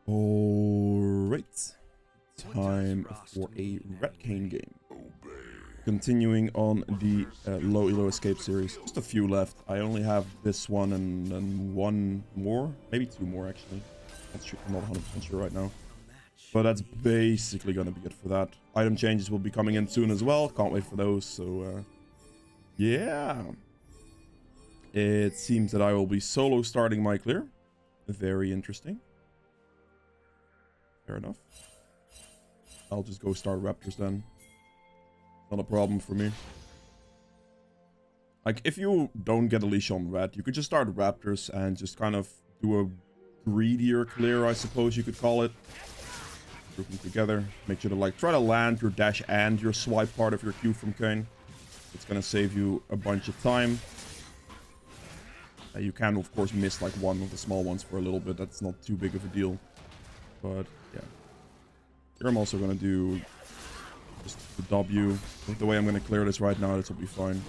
Alright, time for a Red Kayn game. Continuing on the low ELO escape series. Just a few left. I only have this one and then one more, maybe two more actually. I'm not 100% sure right now. But that's basically going to be it for that. Item changes will be coming in soon as well. Can't wait for those. So yeah. It seems that I will be solo starting my clear. Very interesting. Fair enough. I'll just go start Raptors then. Not a problem for me. Like, if you don't get a leash on red, you could just start Raptors and just kind of do a greedier clear, I suppose you could call it. Group them together. Make sure to, like, try to land your dash and your swipe part of your Q from Kayn. It's gonna save you a bunch of time. You can, of course, miss, like, one of the small ones for a little bit. That's not too big of a deal. But, yeah. Here I'm also gonna do just the W. With the way I'm gonna clear this right now, this will be fine.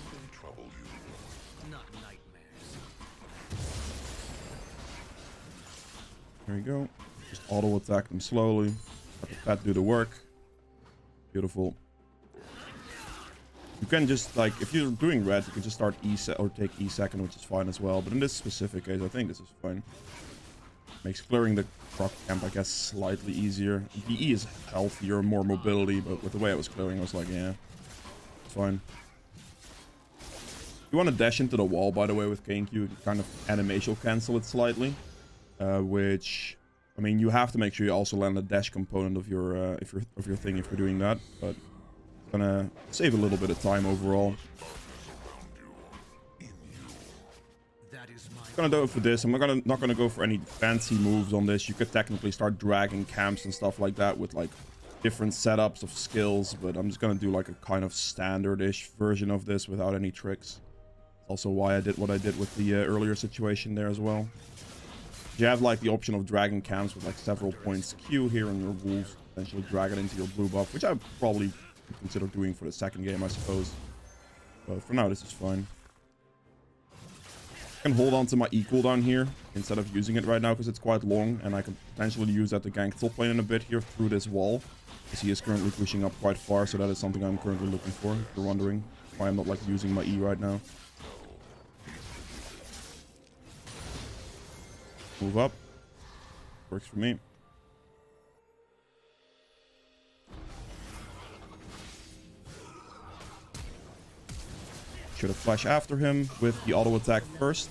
There you go. Just auto attack them slowly. Let that do the work. Beautiful. You can just, like, if you're doing red, you can just start E or take E second, which is fine as well. But in this specific case, I think this is fine. Makes clearing the proc camp, I guess, slightly easier. The E is healthier, more mobility, but with the way I was clearing, I was like, yeah, it's fine. You want to dash into the wall, by the way, with Kayn Q, you can kind of animation cancel it slightly, which, I mean, you have to make sure you also land the dash component of your thing if you're doing that, but it's gonna save a little bit of time overall. Gonna do it for this. I'm not gonna go for any fancy moves on this. You could technically start dragging camps and stuff like that with like different setups of skills, but I'm just gonna do like a kind of standard-ish version of this without any tricks. Also why I did what I did with the earlier situation there as well. You have like the option of dragging camps with like several points Q here in your wolves, potentially drag it into your blue buff, which I probably consider doing for the second game, I suppose. But for now, this is fine. I can hold on to my E cooldown here instead of using it right now because it's quite long, and I can potentially use that to gank top lane in a bit here through this wall, because he is currently pushing up quite far, so that is something I'm currently looking for, if you're wondering why I'm not like using my E right now. Move up. Works for me. Should have flash after him with the auto attack first.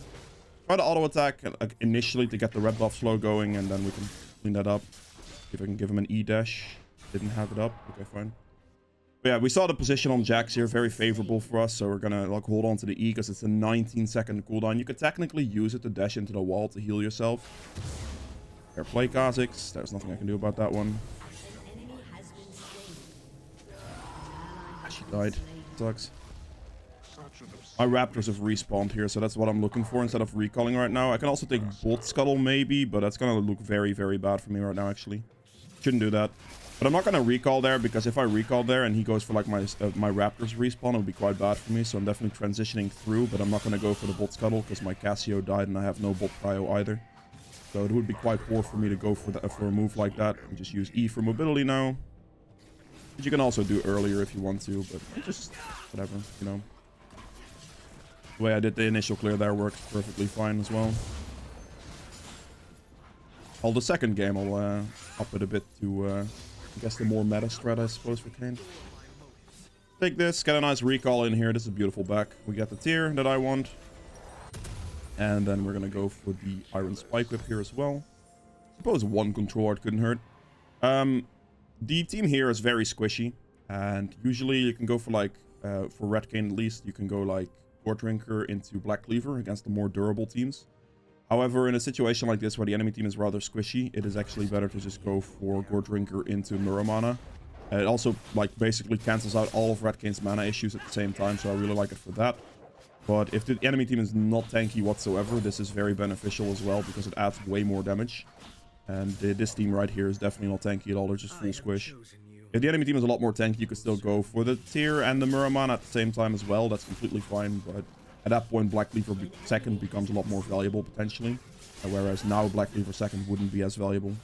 Try to auto attack initially to get the red buff slow going, and then we can clean that up. See if I can give him an E dash. Didn't have it up. Okay, fine. But yeah, we saw the position on Jax here, very favorable for us, so we're gonna like hold on to the E because it's a 19-second cooldown. You could technically use it to dash into the wall to heal yourself. Fair play, Kha'Zix. There's nothing I can do about that one. She died. Sucks. My Raptors have respawned here, so that's what I'm looking for instead of recalling right now. I can also take Bolt Scuttle maybe, but that's gonna look very, very bad for me right now, actually. Shouldn't do that. But I'm not gonna recall there, because if I recall there and he goes for like my Raptors respawn, it would be quite bad for me. So I'm definitely transitioning through, but I'm not gonna go for the Bolt Scuttle because my Cassio died and I have no Bolt BRIO either. So it would be quite poor for me to go for a move like that. And just use E for mobility now. Which you can also do earlier if you want to, but just whatever, you know. The way I did the initial clear there worked perfectly fine as well. Well, the second game I'll up it a bit to, I guess, the more meta strat, I suppose, for Kayn. Take this, get a nice recall in here. This is a beautiful back. We get the tier that I want. And then we're going to go for the Iron Spike Whip here as well. I suppose one control art couldn't hurt. The team here is very squishy. And usually you can go for like, for Red Kayn at least, you can go like Gore Drinker into Black Cleaver against the more durable teams. However, in a situation like this where the enemy team is rather squishy, it is actually better to just go for Gore Drinker into Muramana. It also like basically cancels out all of Red Kayn's mana issues at the same time, so I really like it for that. But if the enemy team is not tanky whatsoever, this is very beneficial as well because it adds way more damage. And this team right here is definitely not tanky at all, they're just full squish. If the enemy team is a lot more tanky, you could still go for the tier and the Muramana at the same time as well. That's completely fine, but at that point, Black Cleaver second becomes a lot more valuable, potentially. Whereas now, Black Cleaver second wouldn't be as valuable.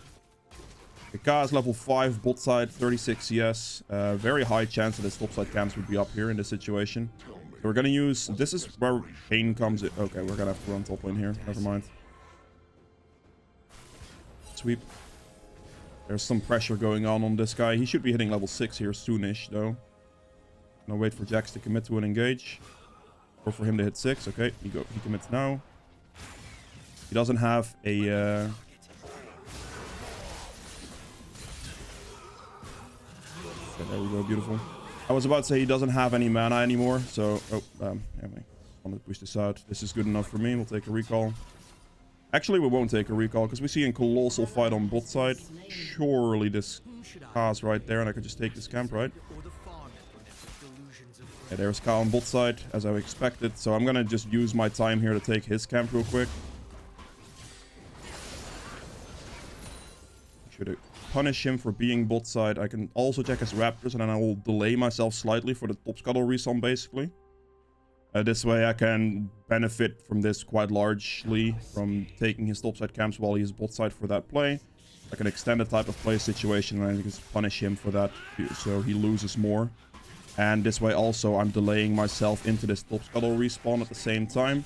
The K is level 5, bot side, 36 CS. Very high chance that his topside camps would be up here in this situation. So we're gonna use... This is where Kayn comes in. Okay, we're gonna have to run top lane here. Never mind. Sweep. There's some pressure going on this guy. He should be hitting level 6 here soonish, though. Gonna wait for Jax to commit to an engage. Or for him to hit 6. Okay, he commits now. He doesn't have a... Okay, there we go, beautiful. I was about to say he doesn't have any mana anymore, so... Oh, anyway. I want to push this out. This is good enough for me. We'll take a recall. Actually, we won't take a recall, because we see a colossal fight on bot side. Surely this K's right there, and I could just take this camp, right? Yeah, there's K on bot side, as I expected. So I'm gonna just use my time here to take his camp real quick. Should punish him for being bot side. I can also check his raptors, and then I will delay myself slightly for the top scuttle respawn, basically. This way I can benefit from this quite largely, from taking his topside camps while he's bot side for that play. I can extend the type of play situation, and I can just punish him for that, so he loses more. And this way also I'm delaying myself into this top scuttle respawn at the same time,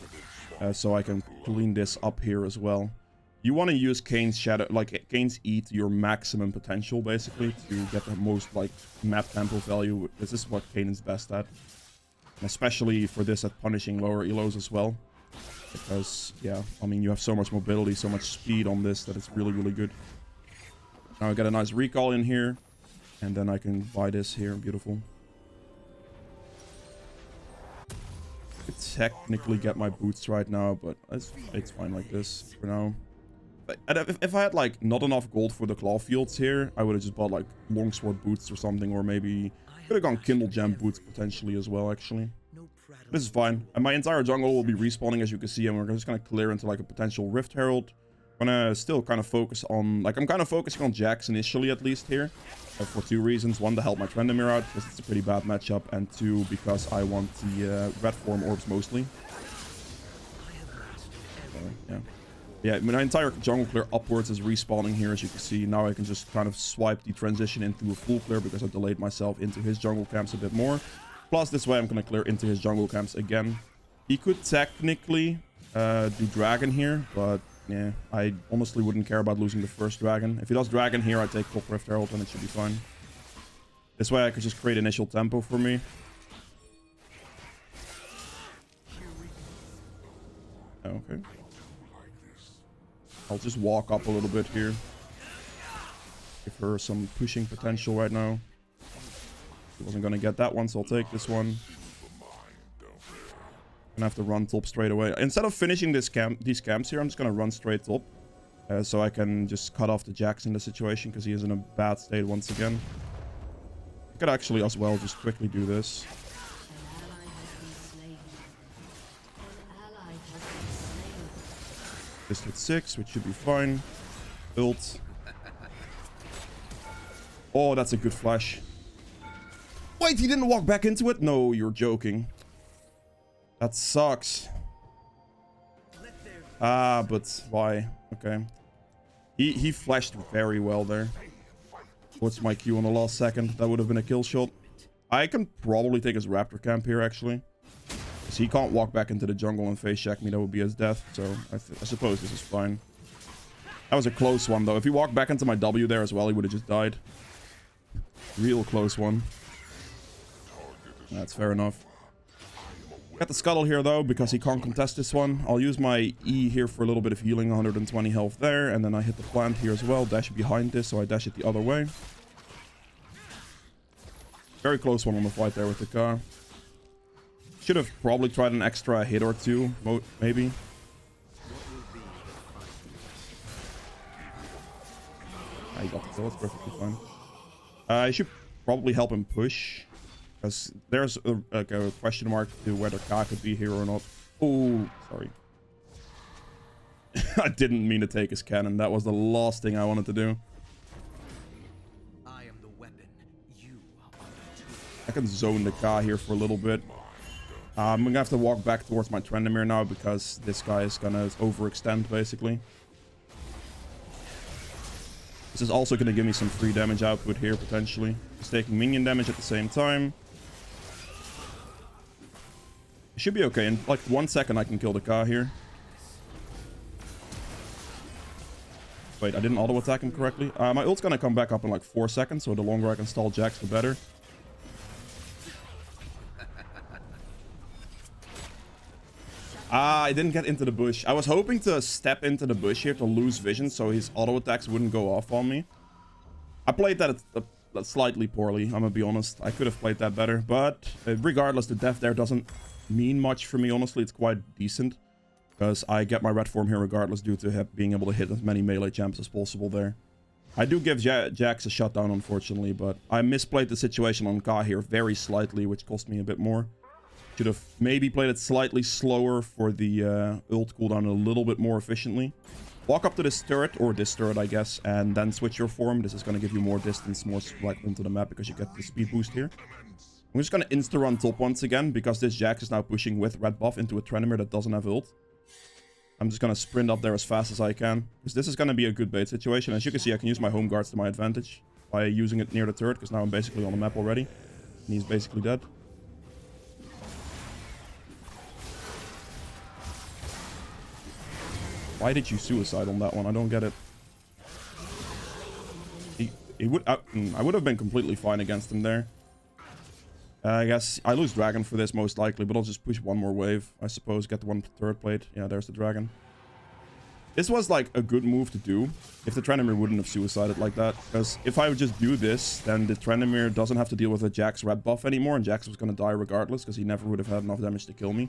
so I can clean this up here as well. You want to use Kayn's shadow, like Kayn's E to your maximum potential, basically, to get the most like map tempo value. This is what Kayn is best at, and especially for this at punishing lower elos as well, because yeah, I mean you have so much mobility, so much speed on this that it's really good. Now I got a nice recall in here, and then I can buy this here. Beautiful. I could technically get my boots right now, but it's fine like this for now. If I had like not enough gold for the claw fields here, I would have just bought like longsword boots or something, or maybe could have gone Kindle Gem boots potentially as well, actually. This is fine. And my entire jungle will be respawning, as you can see, and we're just gonna clear into like a potential Rift Herald. I'm gonna still kind of focus on, like, I'm kind of focusing on Jax initially, at least here, for two reasons. One, to help my Trendemir out, because it's a pretty bad matchup, and two, because I want the red form orbs mostly. So, yeah, my entire jungle clear upwards is respawning here, as you can see. Now I can just kind of swipe the transition into a full clear, because I delayed myself into his jungle camps a bit more. Plus, this way I'm gonna clear into his jungle camps again. He could technically do dragon here, but yeah, I honestly wouldn't care about losing the first dragon. If he does dragon here, I take top Rift Herald and it should be fine. This way I could just create initial tempo for me. Okay. I'll just walk up a little bit here. Give her some pushing potential right now. She wasn't gonna get that one, so I'll take this one. Gonna have to run top straight away. Instead of finishing these camps here, I'm just gonna run straight top, so I can just cut off the Jax in the situation, because he is in a bad state once again. I could actually as well just quickly do this. Just hit 6, which should be fine. Ult. Oh, that's a good flash. Wait, he didn't walk back into it? No, you're joking. That sucks. Ah, but why? Okay. He flashed very well there. What's my Q on the last second? That would have been a kill shot. I can probably take his Raptor camp here, actually. Because he can't walk back into the jungle and face check me. That would be his death. So I suppose this is fine. That was a close one, though. If he walked back into my W there as well, he would have just died. Real close one. That's fair enough. Got the scuttle here, though, because he can't contest this one. I'll use my E here for a little bit of healing, 120 health there, and then I hit the plant here as well. Dash behind this, so I dash it the other way. Very close one on the fight there with the car. Should have probably tried an extra hit or two, maybe. I got the kill, it's perfectly fine. I should probably help him push. Because there's a question mark to whether K could be here or not. Oh, sorry. I didn't mean to take his cannon. That was the last thing I wanted to do. I am the weapon. You are. I can zone the K here for a little bit. I'm gonna have to walk back towards my Trendemir now, because this guy is gonna overextend, basically. This is also going to give me some free damage output here, potentially. He's taking minion damage at the same time. It should be okay. In like 1 second, I can kill the Ka here. Wait, I didn't auto-attack him correctly. My ult's going to come back up in like 4 seconds, so the longer I can stall Jax, the better. I didn't get into the bush. I was hoping to step into the bush here to lose vision so his auto attacks wouldn't go off on me. I played that slightly poorly, I'm gonna be honest. I could have played that better, but regardless, the death there doesn't mean much for me, honestly. It's quite decent because I get my red form here regardless due to being able to hit as many melee champs as possible there. I do give Jax a shutdown, unfortunately, but I misplayed the situation on Ka here very slightly, which cost me a bit more. Should have maybe played it slightly slower for the ult cooldown a little bit more efficiently. Walk up to this turret, or this turret, I guess, and then switch your form. This is going to give you more distance, more like onto the map because you get the speed boost here. I'm just going to insta-run top once again because this Jax is now pushing with red buff into a Trenimir that doesn't have ult. I'm just going to sprint up there as fast as I can because this is going to be a good bait situation. As you can see, I can use my home guards to my advantage by using it near the turret because now I'm basically on the map already. And he's basically dead. Why did you suicide on that one? I don't get it. He would. I would have been completely fine against him there. I guess I lose dragon for this most likely, but I'll just push one more wave, I suppose. Get the one turret plate. Yeah, there's the dragon. This was like a good move to do if the Trenimir wouldn't have suicided like that. Because if I would just do this, then the Trenimir doesn't have to deal with a Jax red buff anymore, and Jax was going to die regardless because he never would have had enough damage to kill me.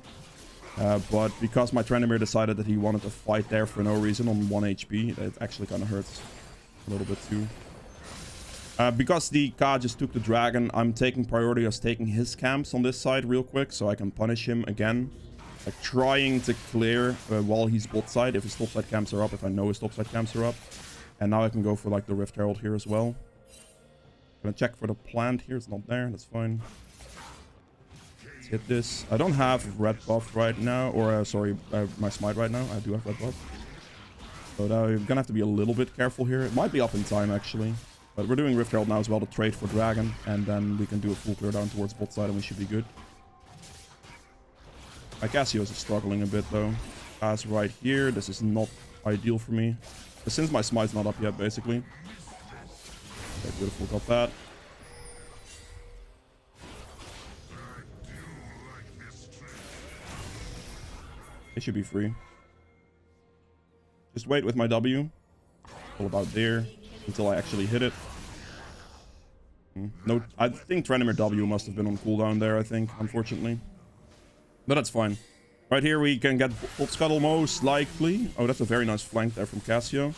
But because my Trenimir decided that he wanted to fight there for no reason on 1 HP, it actually kind of hurts a little bit too. Because the Ka just took the dragon, I'm taking priority as taking his camps on this side real quick so I can punish him again. Like trying to clear while he's bot side if his topside camps are up, if I know his topside camps are up. And now I can go for like the Rift Herald here as well. Gonna check for the plant here, it's not there, that's fine. Hit this. I don't have red buff right now, or sorry, my smite right now. I do have red buff. But I'm gonna have to be a little bit careful here. It might be up in time actually. But we're doing Rift Herald now as well to trade for dragon. And then we can do a full clear down towards bot side and we should be good. My Cassios is struggling a bit though. As right here, this is not ideal for me. But since my smite's not up yet basically. Okay, beautiful, got that. It should be free. Just wait with my W. All about there until I actually hit it. No, I think Trenimir W must have been on cooldown there, I think, unfortunately. But that's fine. Right here we can get Bolt Scuttle most likely. Oh, that's a very nice flank there from Cassio.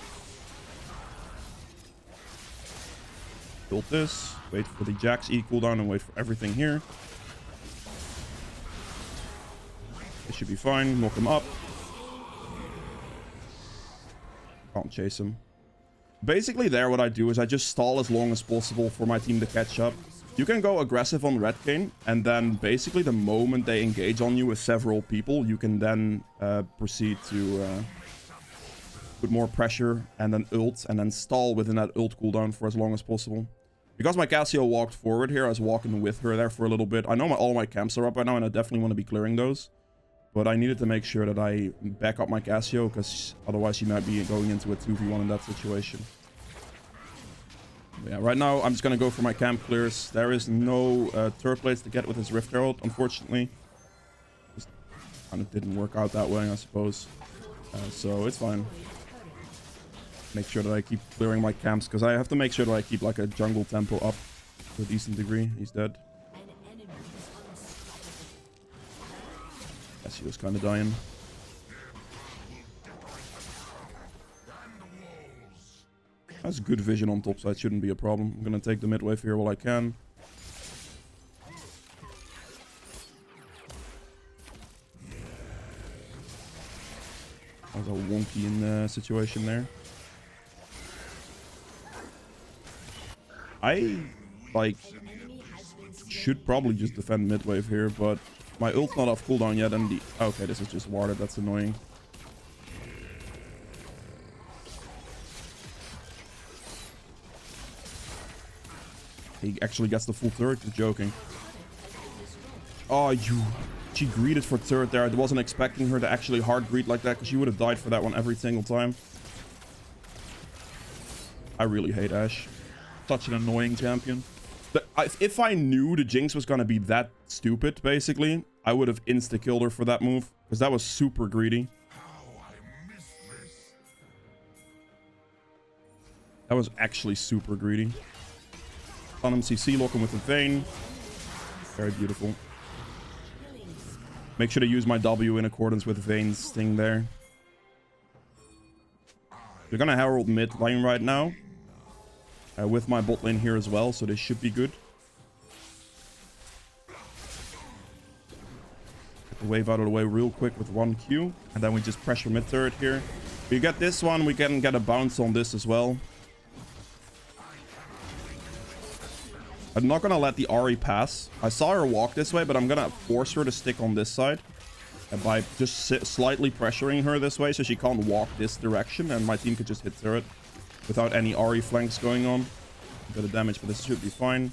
Build this. Wait for the Jax E cooldown and wait for everything here. It should be fine. Knock him up. Can't chase him. Basically there what I do is I just stall as long as possible for my team to catch up. You can go aggressive on Red Kayn, and then basically the moment they engage on you with several people, you can then proceed to put more pressure and then ult, and then stall within that ult cooldown for as long as possible. Because my Cassio walked forward here, I was walking with her there for a little bit. I know all my camps are up right now, and I definitely want to be clearing those. But I needed to make sure that I back up my Cassio, because otherwise she might be going into a 2v1 in that situation. But yeah, right now I'm just going to go for my camp clears. There is no turret plates to get with his Rift Herald, unfortunately. Just kind of didn't work out that way, I suppose. So it's fine. Make sure that I keep clearing my camps, because I have to make sure that I keep like a jungle tempo up to a decent degree. He's dead. Yes, he was kind of dying. That's good vision on top side, shouldn't be a problem. I'm gonna take the mid wave here while I can. That was a wonky in situation there. I like should probably just defend mid wave here, but my ult's not off cooldown yet, and the okay, this is just warded. That's annoying. He actually gets the full turret. You're joking. Oh, she greeted for turret there. I wasn't expecting her to actually hard greet like that, because she would have died for that one every single time. I really hate Ashe. Such an annoying champion. If I knew the Jinx was going to be that stupid, basically, I would have insta-killed her for that move, because that was super greedy. That was actually super greedy. On him, CC, lock him with the Vayne. Very beautiful. Make sure to use my W in accordance with Vayne's thing there. We're gonna Herald mid lane right now. With my bot lane here as well, so this should be good. Get the wave out of the way real quick with 1Q. And then we just pressure mid turret here. If we get this one, we can get a bounce on this as well. I'm not gonna let the Ahri pass. I saw her walk this way, but I'm gonna force her to stick on this side. And by just slightly pressuring her this way, so she can't walk this direction, and my team could just hit turret without any Ahri flanks going on. A bit of damage, but this should be fine.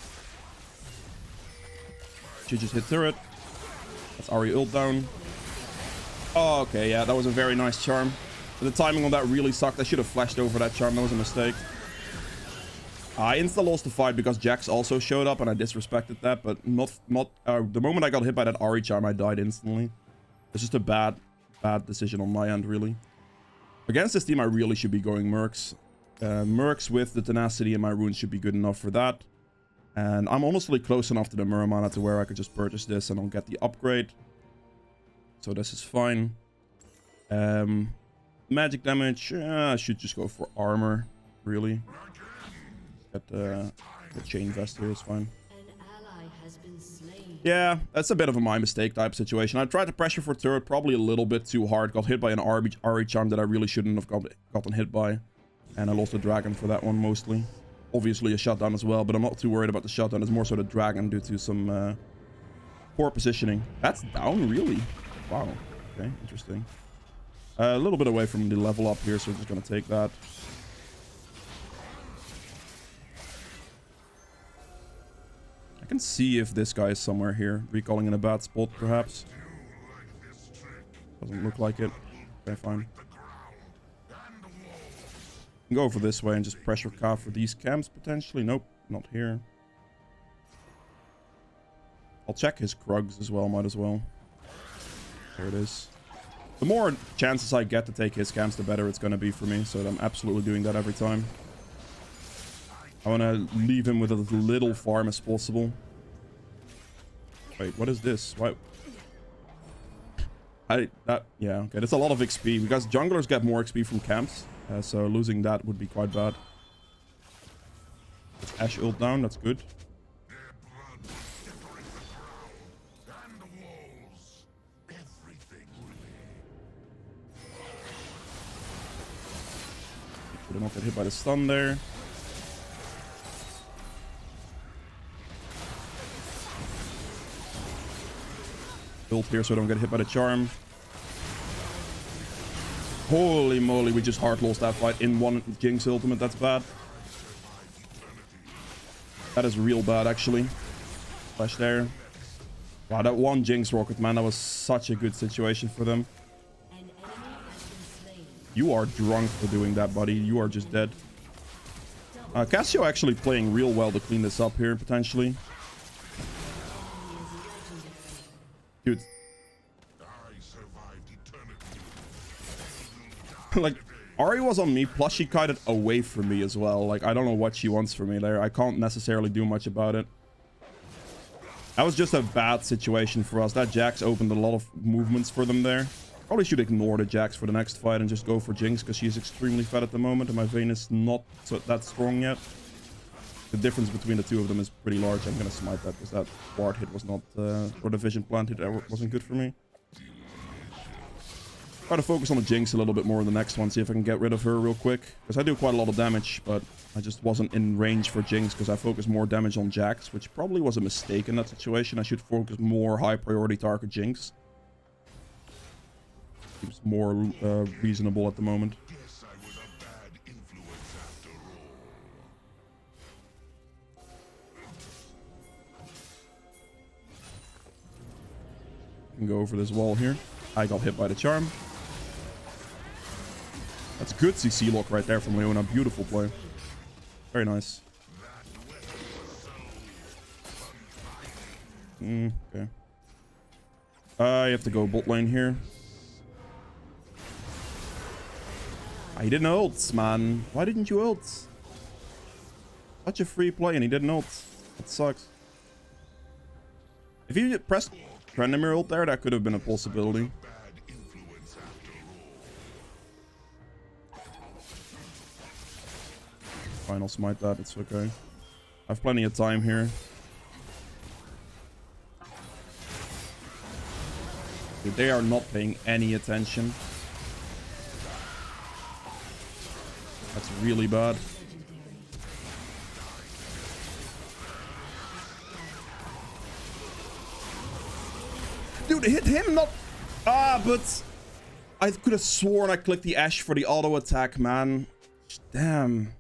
She just hit turret. That's Ahri ult down. Oh, okay, yeah, that was a very nice charm. But the timing on that really sucked. I should have flashed over that charm. That was a mistake. I insta lost the fight because Jax also showed up, and I disrespected that. But the moment I got hit by that Ahri charm, I died instantly. It's just a bad decision on my end, really. Against this team, I really should be going Mercs. Mercs with the tenacity in my runes should be good enough for that. And I'm honestly close enough to the Muramana to where I could just purchase this and I'll get the upgrade. So this is fine. Magic damage, I should just go for armor, really. Get the chain vest here is fine. Yeah, that's a bit of a my mistake type situation. I tried to pressure for turret probably a little bit too hard. Got hit by an Ahri charm that I really shouldn't have gotten hit by. And I lost the dragon for that one mostly. Obviously a shutdown as well, but I'm not too worried about the shutdown. It's more so the dragon due to some poor positioning. That's down, really? Wow. Okay, interesting. A little bit away from the level up here, so we're just going to take that. I can see if this guy is somewhere here. Recalling in a bad spot, perhaps. Doesn't look like it. Okay, fine. Go over this way and just pressure K for these camps, potentially. Nope, not here. I'll check his Krugs as well, might as well. There it is. The more chances I get to take his camps, the better it's going to be for me. So I'm absolutely doing that every time. I want to leave him with as little farm as possible. Wait, what is this? Why? Yeah, okay. That's a lot of XP because junglers get more XP from camps. So losing that would be quite bad. It's Ashe ult down. That's good. Should not get hit by the stun there. Build here so I don't get hit by the charm. Holy moly, we just hard lost that fight in one Jinx ultimate. That's bad. That is real bad, actually. Flash there. Wow, that one Jinx rocket, man. That was such a good situation for them. You are drunk for doing that, buddy. You are just dead. Cassio actually playing real well to clean this up here, potentially. Dude. Like, Ahri was on me, plus she kited away from me as well. Like, I don't know what she wants from me there. I can't necessarily do much about it. That was just a bad situation for us. That Jax opened a lot of movements for them there. Probably should ignore the Jax for the next fight and just go for Jinx, because she's extremely fed at the moment and my Vayne is not that strong yet. The difference between the two of them is pretty large. I'm gonna smite that because that ward hit was not, or the vision plant hit wasn't good for me. Try to focus on the Jinx a little bit more in the next one, see if I can get rid of her real quick. Because I do quite a lot of damage, but I just wasn't in range for Jinx because I focused more damage on Jax, which probably was a mistake in that situation. I should focus more high priority target Jinx. Seems more reasonable at the moment. Can go over this wall here. I got hit by the charm. That's good CC lock right there from Leona. Beautiful play. Very nice. Okay. I have to go bot lane here. He didn't ult, man. Why didn't you ult? Such a free play and he didn't ult. That sucks. If you pressed Trendemir ult there, that could have been a possibility. Fine, I'll smite that. It's okay. I have plenty of time here. Dude, they are not paying any attention. That's really bad. Dude, hit him, not... but... I could have sworn I clicked the Ashe for the auto attack, man. Damn.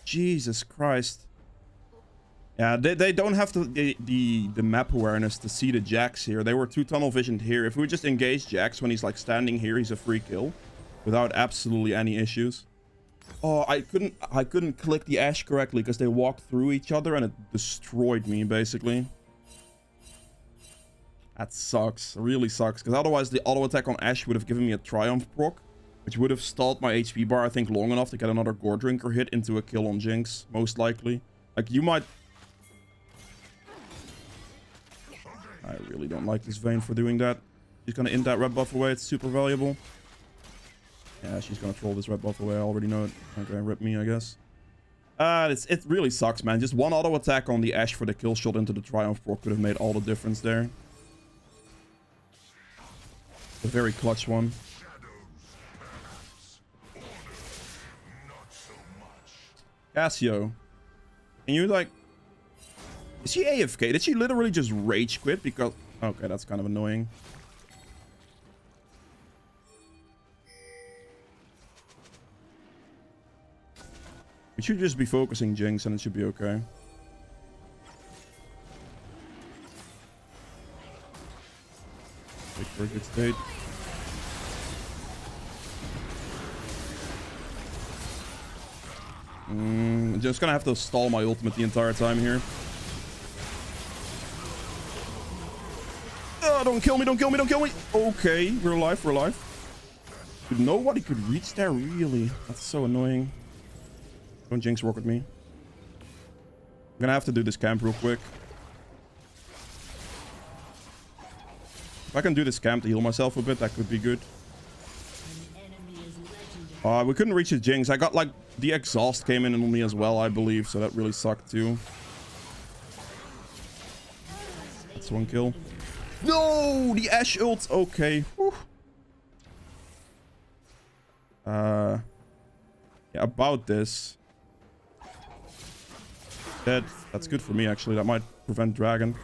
Jesus Christ. Yeah, they don't have the map awareness to see the Jax here. They were too tunnel visioned here. If we just engage Jax when he's like standing here, he's a free kill. Without absolutely any issues. Oh, I couldn't click the Ashe correctly because they walked through each other and it destroyed me, basically. That sucks. It really sucks. Because otherwise the auto attack on Ashe would have given me a Triumph proc. Which would have stalled my HP bar, I think, long enough to get another Gore Drinker hit into a kill on Jinx. Most likely. Like, you might... I really don't like this Vayne for doing that. She's gonna int that red buff away. It's super valuable. Yeah, she's gonna troll this red buff away. I already know it. Okay, rip me, I guess. It really sucks, man. Just one auto attack on the Ashe for the kill shot into the Triumph proc could have made all the difference there. A very clutch one. Cassio. Can you, like... Is she AFK? Did she literally just rage quit? Because... Okay, that's kind of annoying. We should just be focusing Jinx and it should be okay. Wait for a good state. Just gonna have to stall my ultimate the entire time here. Oh, don't kill me, don't kill me, don't kill me. Okay, we're alive, we're alive. Dude, nobody could reach there, really. That's so annoying. Don't Jinx work with me. I'm gonna have to do this camp real quick. If I can do this camp to heal myself a bit, that could be good. We couldn't reach his Jinx. I got, like, the exhaust came in on me as well, I believe, so that really sucked too. That's one kill. No! The Ashe ult! Okay. Whew. Yeah, about this. Dead. That's good for me, actually. That might prevent Dragon.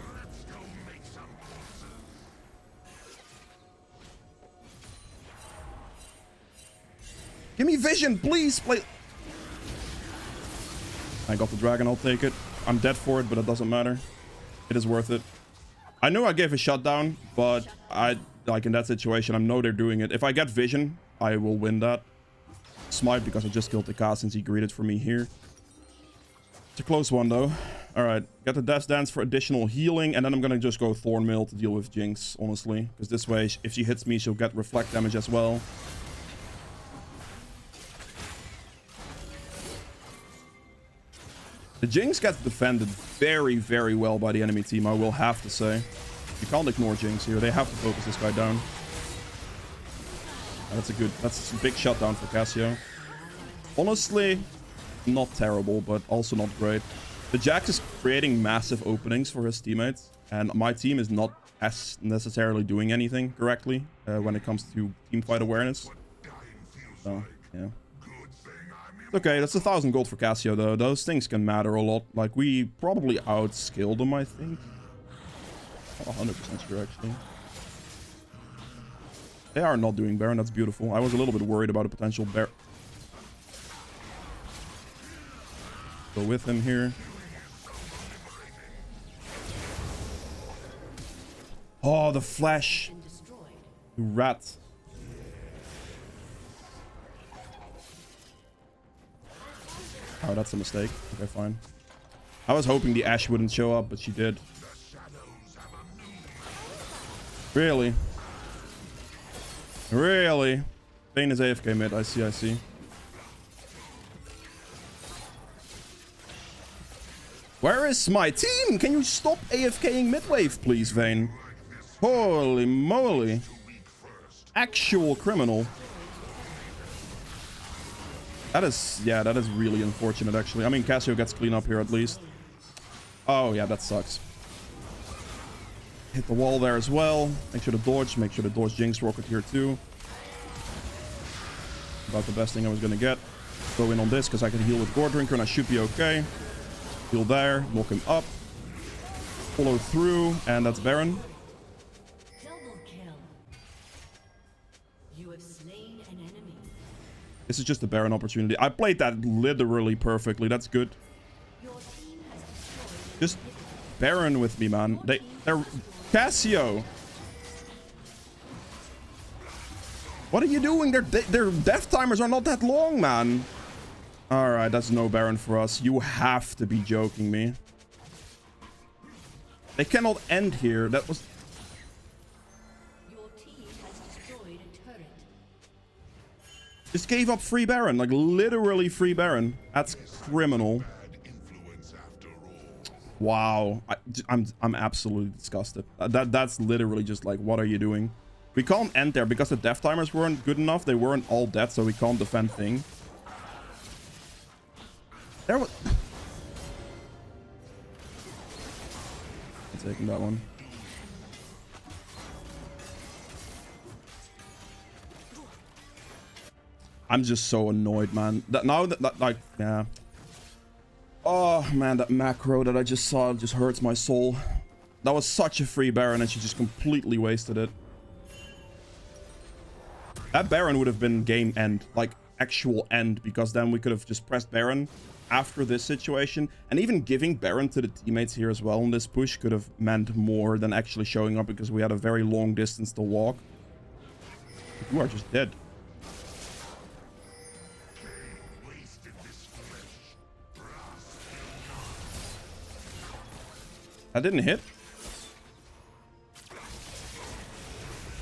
Give me vision, please! Play. I got the Dragon, I'll take it. I'm dead for it, but it doesn't matter. It is worth it. I knew I gave a shutdown, but like in that situation, I know they're doing it. If I get vision, I will win that. Smite because I just killed the cast since he greeted for me here. It's a close one though. Alright, get the Death's Dance for additional healing, and then I'm gonna just go Thornmail to deal with Jinx, honestly. Because this way, if she hits me, she'll get reflect damage as well. The Jinx gets defended very, very well by the enemy team, I will have to say. You can't ignore Jinx here. They have to focus this guy down. That's a big shutdown for Cassio. Honestly, not terrible, but also not great. The Jax is creating massive openings for his teammates, and my team is not as necessarily doing anything correctly when it comes to teamfight awareness. So, yeah. Okay, that's 1,000 gold for Cassio, though. Those things can matter a lot. Like, we probably outskilled them, I think. Not 100% sure, actually. They are not doing Baron. That's beautiful. I was a little bit worried about a potential Baron. Go with him here. Oh, the flash. You rat. Oh, that's a mistake. Okay, fine. I was hoping the Ashe wouldn't show up, but she did. Really? Really? Kayn is AFK mid. I see, I see. Where is my team? Can you stop AFKing midwave, please, Vayne? Holy moly. Actual criminal. That is, yeah, that is really unfortunate, actually. I mean, Cassio gets clean up here at least. Oh, yeah, that sucks. Hit the wall there as well. Make sure to dodge Jinx Rocket here too. About the best thing I was gonna get. Go in on this because I can heal with Gore Drinker and I should be okay. Heal there, knock him up. Follow through, and that's Baron. Double kill. You have slain an enemy. This is just a Baron opportunity. I played that literally perfectly. That's good. Your team has destroyed. Just Baron with me, man. They're Cassio. What are you doing? Their death timers are not that long, man. All right, that's no Baron for us. You have to be joking me. They cannot end here. That was... Your team has destroyed a turret. Just gave up free Baron. Like, literally free Baron. That's criminal. Wow. I'm absolutely disgusted. That's literally just like, what are you doing? We can't end there because the death timers weren't good enough. They weren't all dead, so we can't defend thing. There was... I'm taking that one. I'm just so annoyed, man. Like, yeah. Oh, man, that macro that I just saw just hurts my soul. That was such a free Baron, and she just completely wasted it. That Baron would have been game end, like actual end, because then we could have just pressed Baron after this situation. And even giving Baron to the teammates here as well in this push could have meant more than actually showing up, because we had a very long distance to walk. You are just dead. That didn't hit.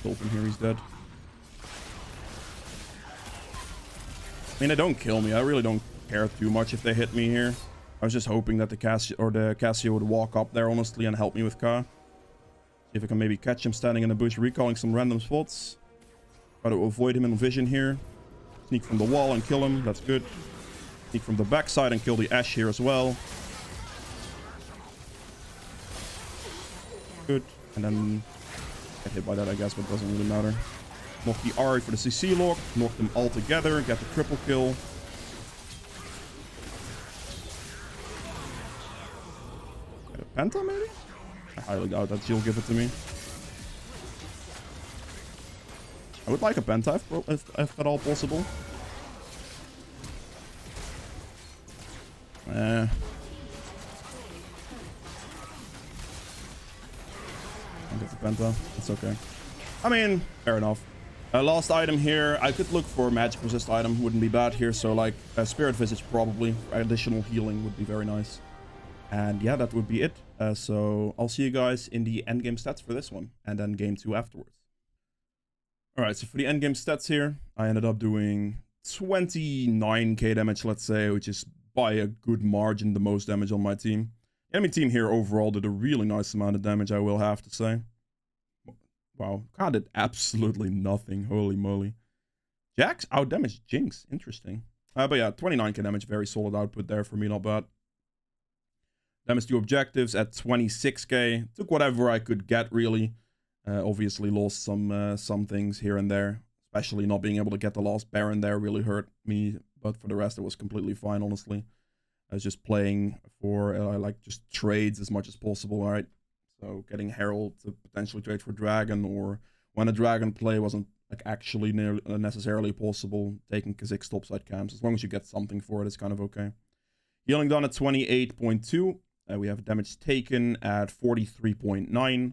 Open here, he's dead. I mean, they don't kill me. I really don't care too much if they hit me here. I was just hoping that the Cassio would walk up there, honestly, and help me with Ka. See if I can maybe catch him standing in the bush, recalling some random spots. Try to avoid him in vision here. Sneak from the wall and kill him. That's good. Sneak from the backside and kill the Ashe here as well. Good. And then get hit by that, I guess, but it doesn't really matter. Knock the Ari for the CC lock. Knock them all together. Get the triple kill. Get a Penta, maybe? I highly doubt that she'll give it to me. I would like a Penta if at all possible. I'll get the Penta. It's okay. I mean, fair enough. Last item here. I could look for a magic resist item. Wouldn't be bad here. So like Spirit Visage probably. Additional healing would be very nice. And yeah, that would be it. So I'll see you guys in the endgame stats for this one. And then game 2 afterwards. Alright, so for the endgame stats here, I ended up doing 29k damage, let's say, which is by a good margin the most damage on my team. Enemy team here overall did a really nice amount of damage, I will have to say. Wow, Ka did absolutely nothing, holy moly. Jax outdamaged Jinx, interesting. But yeah, 29k damage, very solid output there for me, not bad. Damage to objectives at 26k, took whatever I could get really. Obviously lost some things here and there, especially not being able to get the last Baron there really hurt me, but for the rest it was completely fine, honestly. I was just playing for like just trades as much as possible, right? So getting Herald to potentially trade for Dragon, or when a Dragon play wasn't like actually necessarily possible, taking Kha'Zix topside camps. As long as you get something for it, it's kind of okay. Healing done at 28.2. We have damage taken at 43.9.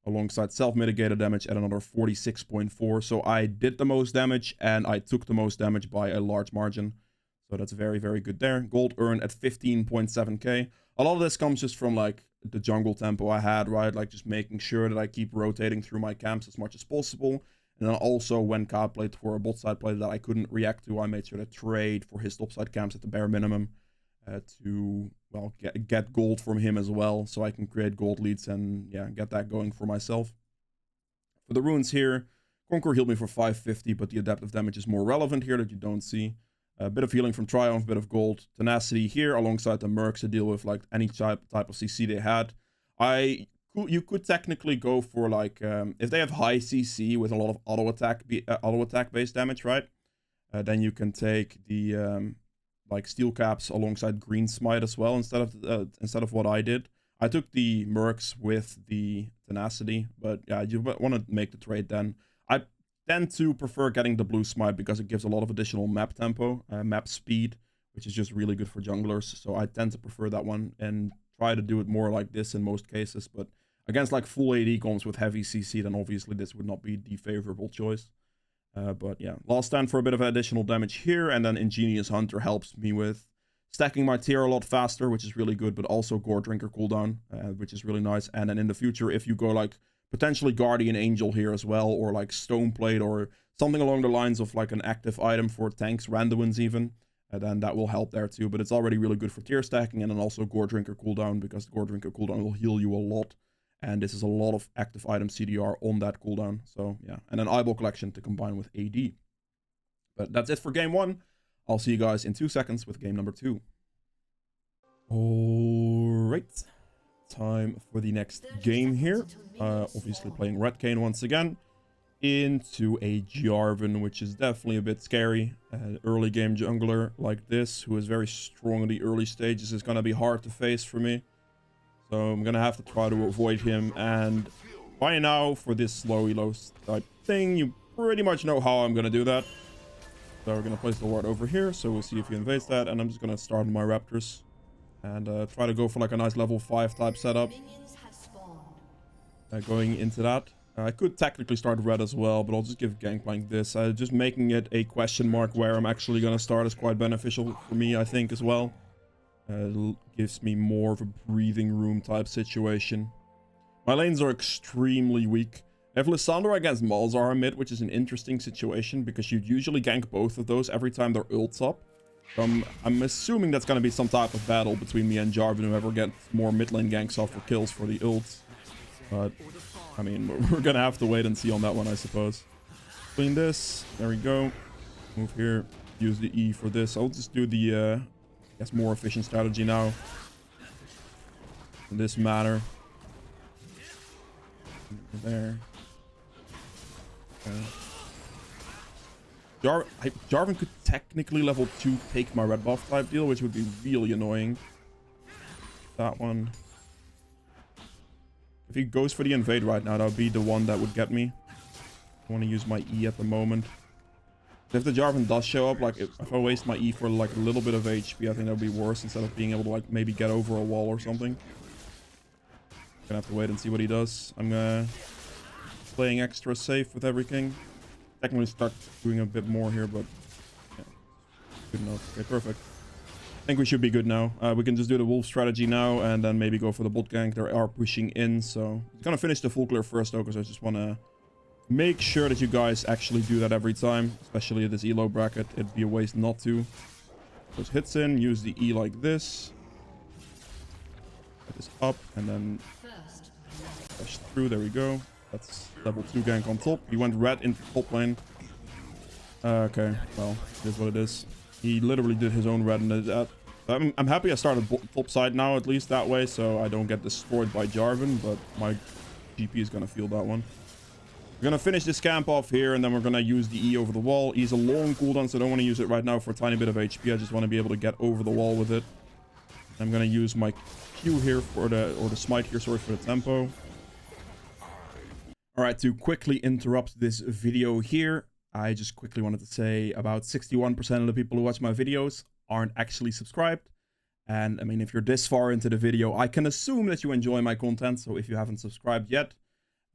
alongside self-mitigated damage at another 46.4. So I did the most damage and I took the most damage by a large margin. So that's very, very good there. Gold earned at 15.7k. A lot of this comes just from like the jungle tempo I had, right? Like just making sure that I keep rotating through my camps as much as possible. And then also when Ka played for a bot side play that I couldn't react to, I made sure to trade for his top side camps at the bare minimum to, well, get gold from him as well. So I can create gold leads and, yeah, get that going for myself. For the runes here, Conquer healed me for 550, but the adaptive damage is more relevant here that you don't see. A bit of healing from Triumph, a bit of gold. Tenacity here alongside the Mercs to deal with like any type of CC they had. You could technically go for like, if they have high CC with a lot of auto attack based damage, right? Then you can take the like steel caps alongside green smite as well instead of what I did. I took the Mercs with the tenacity, but yeah, you want to make the trade then. I tend to prefer getting the blue smite because it gives a lot of additional map tempo, map speed, which is just really good for junglers. So I tend to prefer that one and try to do it more like this in most cases. But against like full AD comms with heavy CC, then obviously this would not be the favorable choice. But yeah, last stand for a bit of additional damage here, and then Ingenious Hunter helps me with stacking my tier a lot faster, which is really good, but also Gore Drinker cooldown, which is really nice. And then in the future, if you go like potentially Guardian Angel here as well, or like Stone Plate, or something along the lines of like an active item for tanks, randoms even, then that will help there too. But it's already really good for tier stacking, and then also Gore Drinker cooldown, because Gore Drinker cooldown will heal you a lot. And this is a lot of active item CDR on that cooldown. So yeah, and an eyeball collection to combine with AD. But that's it for game 1. I'll see you guys in 2 seconds with game number 2. Alright. Time for the next game here. Obviously playing Red Kayn once again. Into a Jarvan, which is definitely a bit scary. Early game jungler like this, who is very strong in the early stages, is going to be hard to face for me. So I'm going to have to try to avoid him. And by now, for this slow ELO type thing, you pretty much know how I'm going to do that. So we're going to place the ward over here. So we'll see if he invades that. And I'm just going to start my Raptors. And try to go for like a nice level 5 type setup. Going into that. I could technically start red as well, but I'll just give gank like this. Just making it a question mark where I'm actually going to start is quite beneficial for me, I think, as well. Gives me more of a breathing room type situation. My lanes are extremely weak. I have Lissandra against Malzahar mid, which is an interesting situation because you'd usually gank both of those every time their ult's up. So I'm assuming that's going to be some type of battle between me and Jarvan, whoever gets more mid lane ganks off for kills for the ults. But, I mean, we're going to have to wait and see on that one, I suppose. Clean this. There we go. Move here. Use the E for this. I'll just do the, I guess, more efficient strategy now. In this manner. There. Jarvan could technically level 2 take my red buff type deal, which would be really annoying. That one. If he goes for the invade right now, that would be the one that would get me. I want to use my E at the moment. If the Jarvan does show up, like if I waste my E for like a little bit of HP, I think that would be worse instead of being able to like maybe get over a wall or something. Gonna have to wait and see what he does. I'm playing extra safe with everything. Technically start doing a bit more here, but yeah, good enough. Okay, perfect. I think we should be good now. We can just do the wolf strategy now and then maybe go for the bot gank. They are pushing in, so I'm gonna finish the full clear first though, because I just want to make sure that you guys actually do that every time, especially at this ELO bracket. It'd be a waste not to. Put hits in, use the E like this. Get this up and then push through. There we go. That's level 2 gank on top. He went red into top lane. Okay, well, it is what it is. He literally did his own red, and I'm happy I started top side now, at least that way, so I don't get destroyed by Jarvan, but my GP is gonna feel that one. We're gonna finish this camp off here, and then we're gonna use the E over the wall. E's a long cooldown, so I don't want to use it right now for a tiny bit of HP. I just want to be able to get over the wall with it. I'm gonna use my Q here for the smite here, sorry, for the tempo. Alright, to quickly interrupt this video here, I just quickly wanted to say about 61% of the people who watch my videos aren't actually subscribed. And I mean, if you're this far into the video, I can assume that you enjoy my content. So if you haven't subscribed yet,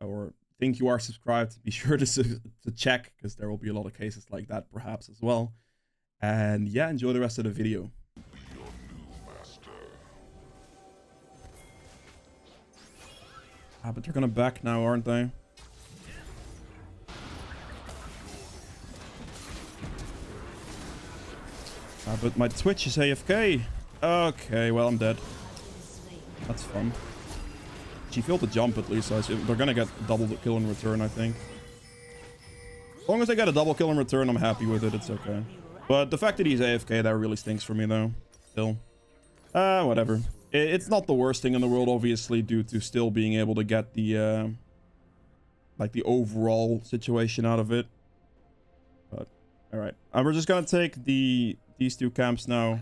or think you are subscribed, be sure to check, because there will be a lot of cases like that perhaps as well. And yeah, enjoy the rest of the video. Ah, but they're gonna back now, aren't they? Ah, but my Twitch is AFK. Okay, well, I'm dead. That's fun. She failed the jump at least, so they're gonna get double the kill in return, I think. As long as they get a double kill in return, I'm happy with it. It's okay. But the fact that he's AFK, that really stinks for me, though. Still. Whatever. It's not the worst thing in the world, obviously, due to still being able to get the, like, the overall situation out of it. But, alright. We're just gonna take these two camps now.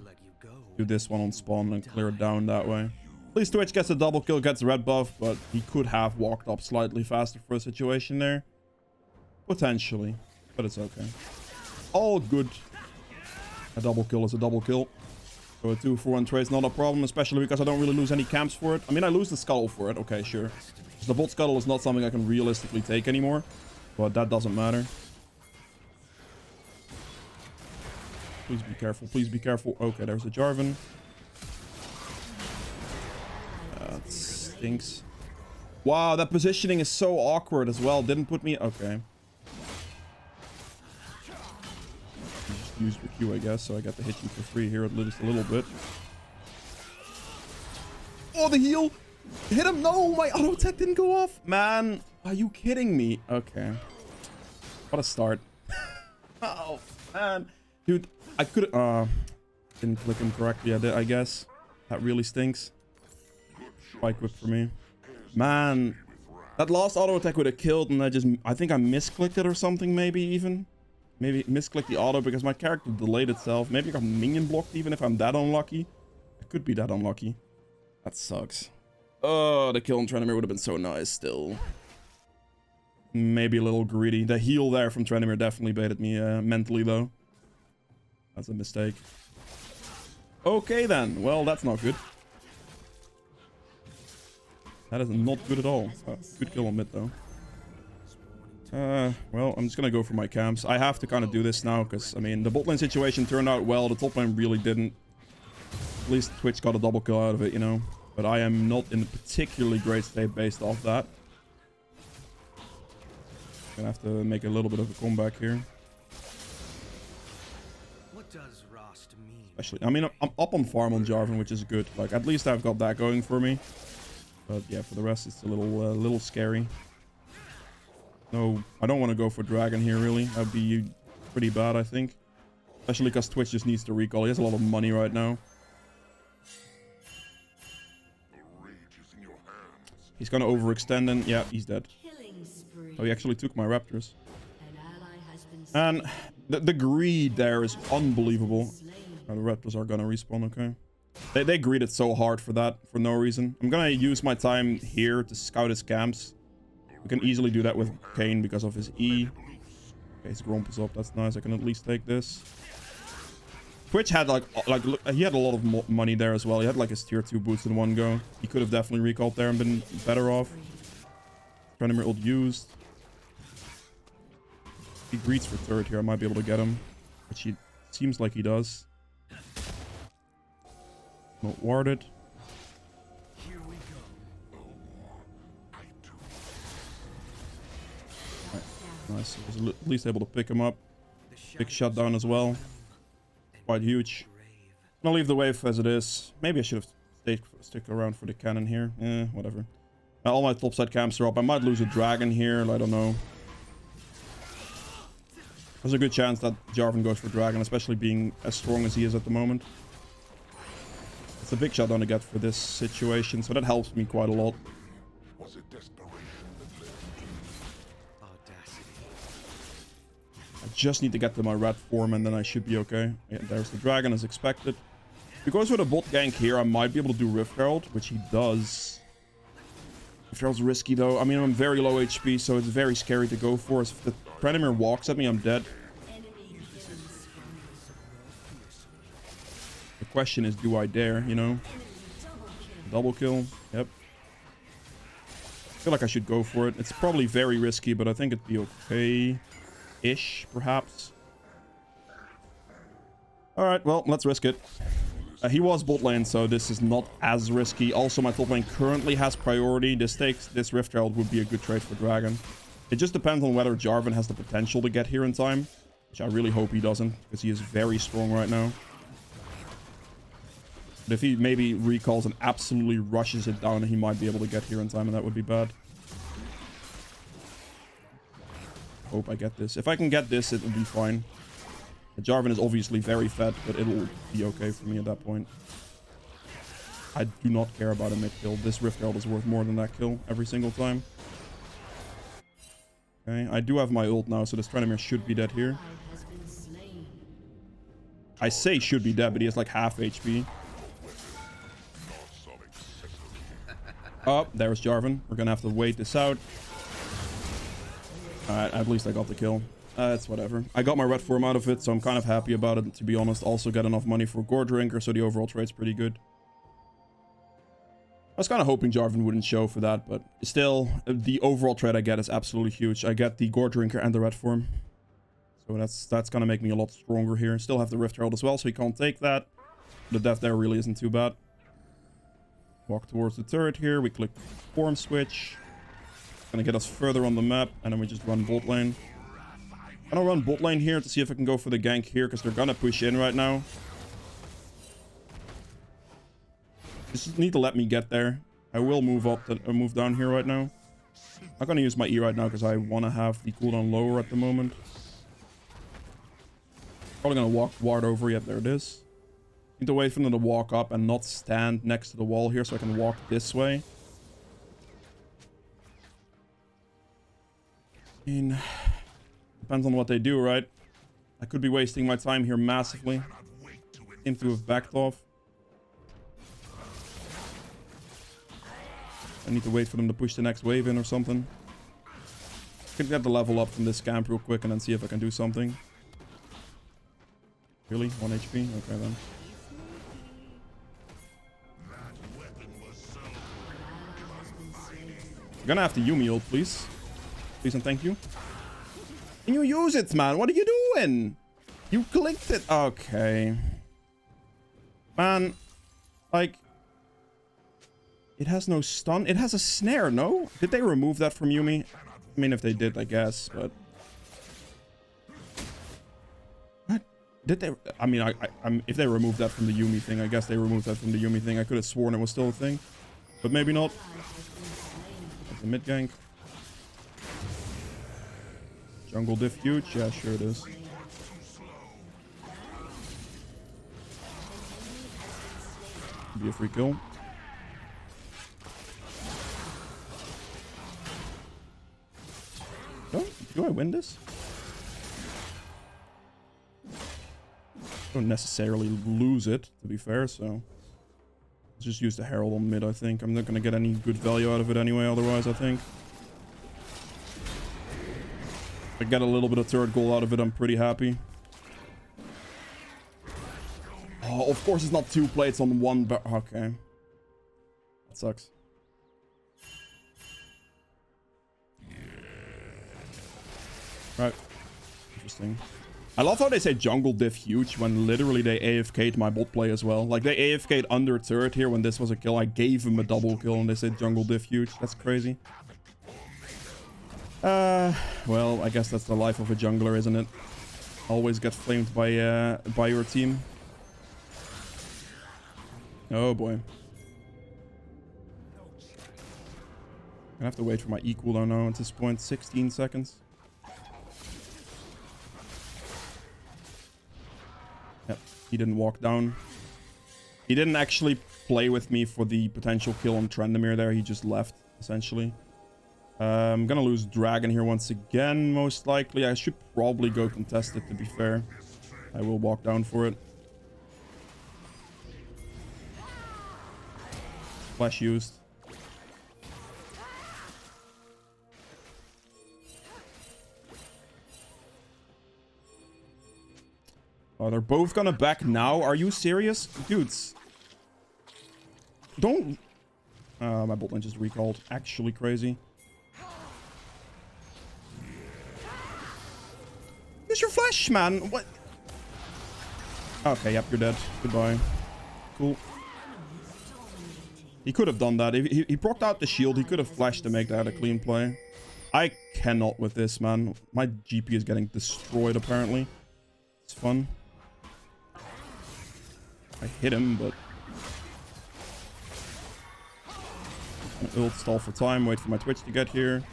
Do this one on spawn and clear it down that way. At least Twitch gets a double kill, gets red buff, but he could have walked up slightly faster for a situation there. Potentially. But it's okay. All good. A double kill is a double kill. So a 2-for-1 trade is not a problem, especially because I don't really lose any camps for it. I mean, I lose the scuttle for it. Okay, sure. The bot scuttle is not something I can realistically take anymore. But that doesn't matter. Please be careful. Please be careful. Okay, there's a Jarvan. That stinks. Wow, that positioning is so awkward as well. Didn't put me... Okay. Just use the Q, I guess, so I got to hit you for free here at least a little bit. Oh, the heal! Hit him! No, my auto attack didn't go off! Man, are you kidding me? Okay. What a start. Oh, man. Dude, I could... didn't click him correctly, I guess. That really stinks. Spike whip for me. Man, that last auto attack would have killed, and I think I misclicked it or something, maybe even. Maybe misclicked the auto because my character delayed itself. Maybe I got minion blocked even if I'm that unlucky. It could be that unlucky. That sucks. Oh, the kill on Tranimir would have been so nice still. Maybe a little greedy. The heal there from Tranimir definitely baited me mentally though. That's a mistake. Okay then. Well, that's not good. That is not good at all. Good kill on mid though. Well, I'm just gonna go for my camps. I have to kind of do this now because, I mean, the bot lane situation turned out well. The top lane really didn't. At least Twitch got a double kill out of it, you know. But I am not in a particularly great state based off that. Gonna have to make a little bit of a comeback here. What does Rhaast mean? Especially, I mean, I'm up on farm on Jarvan, which is good. Like, at least I've got that going for me. But yeah, for the rest, it's a little scary. No, I don't want to go for Dragon here, really. That'd be pretty bad, I think. Especially because Twitch just needs to recall. He has a lot of money right now. He's gonna overextend and yeah, he's dead. Oh, he actually took my Raptors. And the greed there is unbelievable. Oh, the Raptors are gonna respawn, okay. They greeded so hard for that, for no reason. I'm gonna use my time here to scout his camps. We can easily do that with Kayn because of his E. Okay, his Gromp is up. That's nice. I can at least take this. Twitch had look, he had a lot of money there as well. He had like his tier 2 boots in one go. He could have definitely recalled there and been better off. Tranimir ult used. He greets for third here. I might be able to get him, which he seems like he does. Not warded. Nice. I was at least able to pick him up. Big shutdown as well. Quite huge. I'm gonna leave the wave as it is. Maybe I should have stick around for the cannon here. Whatever. All my topside camps are up. I might lose a dragon here. I don't know. There's a good chance that Jarvan goes for dragon, especially being as strong as he is at the moment. It's a big shutdown to get for this situation, so that helps me quite a lot. I just need to get to my red form and then I should be okay. Yeah, there's the dragon as expected. If he goes with a bot gank here, I might be able to do Rift Herald, which he does. Rift Herald's risky though. I mean, I'm very low HP, so it's very scary to go for. If the Tranimir walks at me, I'm dead. The question is, do I dare, you know? Double kill. Yep. feel like I should go for it. It's probably very risky, but I think it'd be okay-ish, perhaps. Alright, well, let's risk it. He was bot lane, so this is not as risky. Also, my top lane currently has priority. This Rift Herald would be a good trade for Dragon. It just depends on whether Jarvan has the potential to get here in time, which I really hope he doesn't, because he is very strong right now. But if he maybe recalls and absolutely rushes it down, he might be able to get here in time, and that would be bad. Hope I get this. If I can get this, it will be fine. Jarvan is obviously very fed, but it'll be okay for me at that point. I do not care about a mid kill. This Rift Herald is worth more than that kill every single time. Okay, I do have my ult now, so this Trendemir should be dead here. I say should be dead, but he has like half HP. Oh, there's Jarvan. We're gonna have to wait this out. Alright, at least I got the kill. It's whatever. I got my red form out of it, so I'm kind of happy about it, to be honest. Also got enough money for Gore Drinker, so the overall trade's pretty good. I was kind of hoping Jarvan wouldn't show for that, but still, the overall trade I get is absolutely huge. I get the Gore Drinker and the red form. So that's gonna make me a lot stronger here. Still have the Rift Herald as well, so he can't take that. The death there really isn't too bad. Walk towards the turret here. We click form switch. Gonna get us further on the map, and then we just run bot lane. I'm gonna run bot lane here to see if I can go for the gank here, because they're gonna push in right now. Just need to let me get there. I will move up to move down here right now. I'm not gonna use my E right now because I want to have the cooldown lower at the moment. Probably gonna walk ward over. Yet there it is. Need to wait for them to walk up and not stand next to the wall here, so I can walk this way. I mean, depends on what they do, right? I could be wasting my time here massively. Seem to have backed off. I need to wait for them to push the next wave in or something. Could get the level up from this camp real quick and then see if I can do something. Really? 1 HP? Okay then. You're gonna have to Yumi ult, please. Please and thank you. Can you use it, man? What are you doing? You clicked it. Okay. Man, like, it has no stun. It has a snare, no? Did they remove that from Yumi? I mean, if they did, I guess, but... What? Did they... I mean, if they removed that from the Yumi thing, I guess they removed that from the Yumi thing. I could have sworn it was still a thing, but maybe not. That's a mid gank. Jungle diff huge? Yeah, sure it is. Be a free kill. Do I win this? Don't necessarily lose it, to be fair, so... Let's just use the Herald on mid, I think. I'm not gonna get any good value out of it anyway, otherwise, I think. If I get a little bit of turret goal out of it, I'm pretty happy. Oh, of course it's not 2 plates on 1, but... Okay. That sucks. Right. Interesting. I love how they say jungle diff huge when literally they AFK'd my bot play as well. Like, they AFK'd under turret here when this was a kill. I gave him a double kill and they said jungle diff huge. That's crazy. Well, I guess that's the life of a jungler, isn't it? Always get flamed by your team. Oh boy. I have to wait for my E cooldown now at this point. 16 seconds. Yep, he didn't walk down. He didn't actually play with me for the potential kill on Trendemir there. He just left, essentially. I'm gonna lose Dragon here once again, most likely. I should probably go contest it, to be fair. I will walk down for it. Flash used. Oh, they're both gonna back now? Are you serious? Dudes. Don't... my bot lane just recalled. Actually crazy. flash, man. What? Okay, yep, you're dead. Goodbye. Cool. He could have done that. He procced out the shield. He could have flashed to make that a clean play. I cannot with this, man. My GP is getting destroyed, apparently. It's fun. I hit him, but... Ult, stall for time. Wait for my Twitch to get here.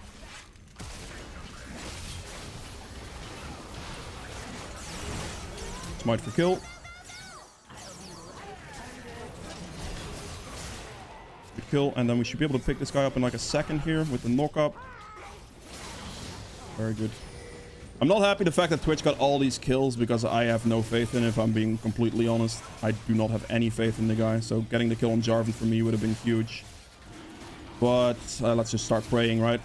Smite for kill. Good kill. And then we should be able to pick this guy up in like a second here with the knock up. Very good. I'm not happy the fact that Twitch got all these kills because I have no faith in it, if I'm being completely honest. I do not have any faith in the guy. So getting the kill on Jarvan for me would have been huge. But let's just start praying, right?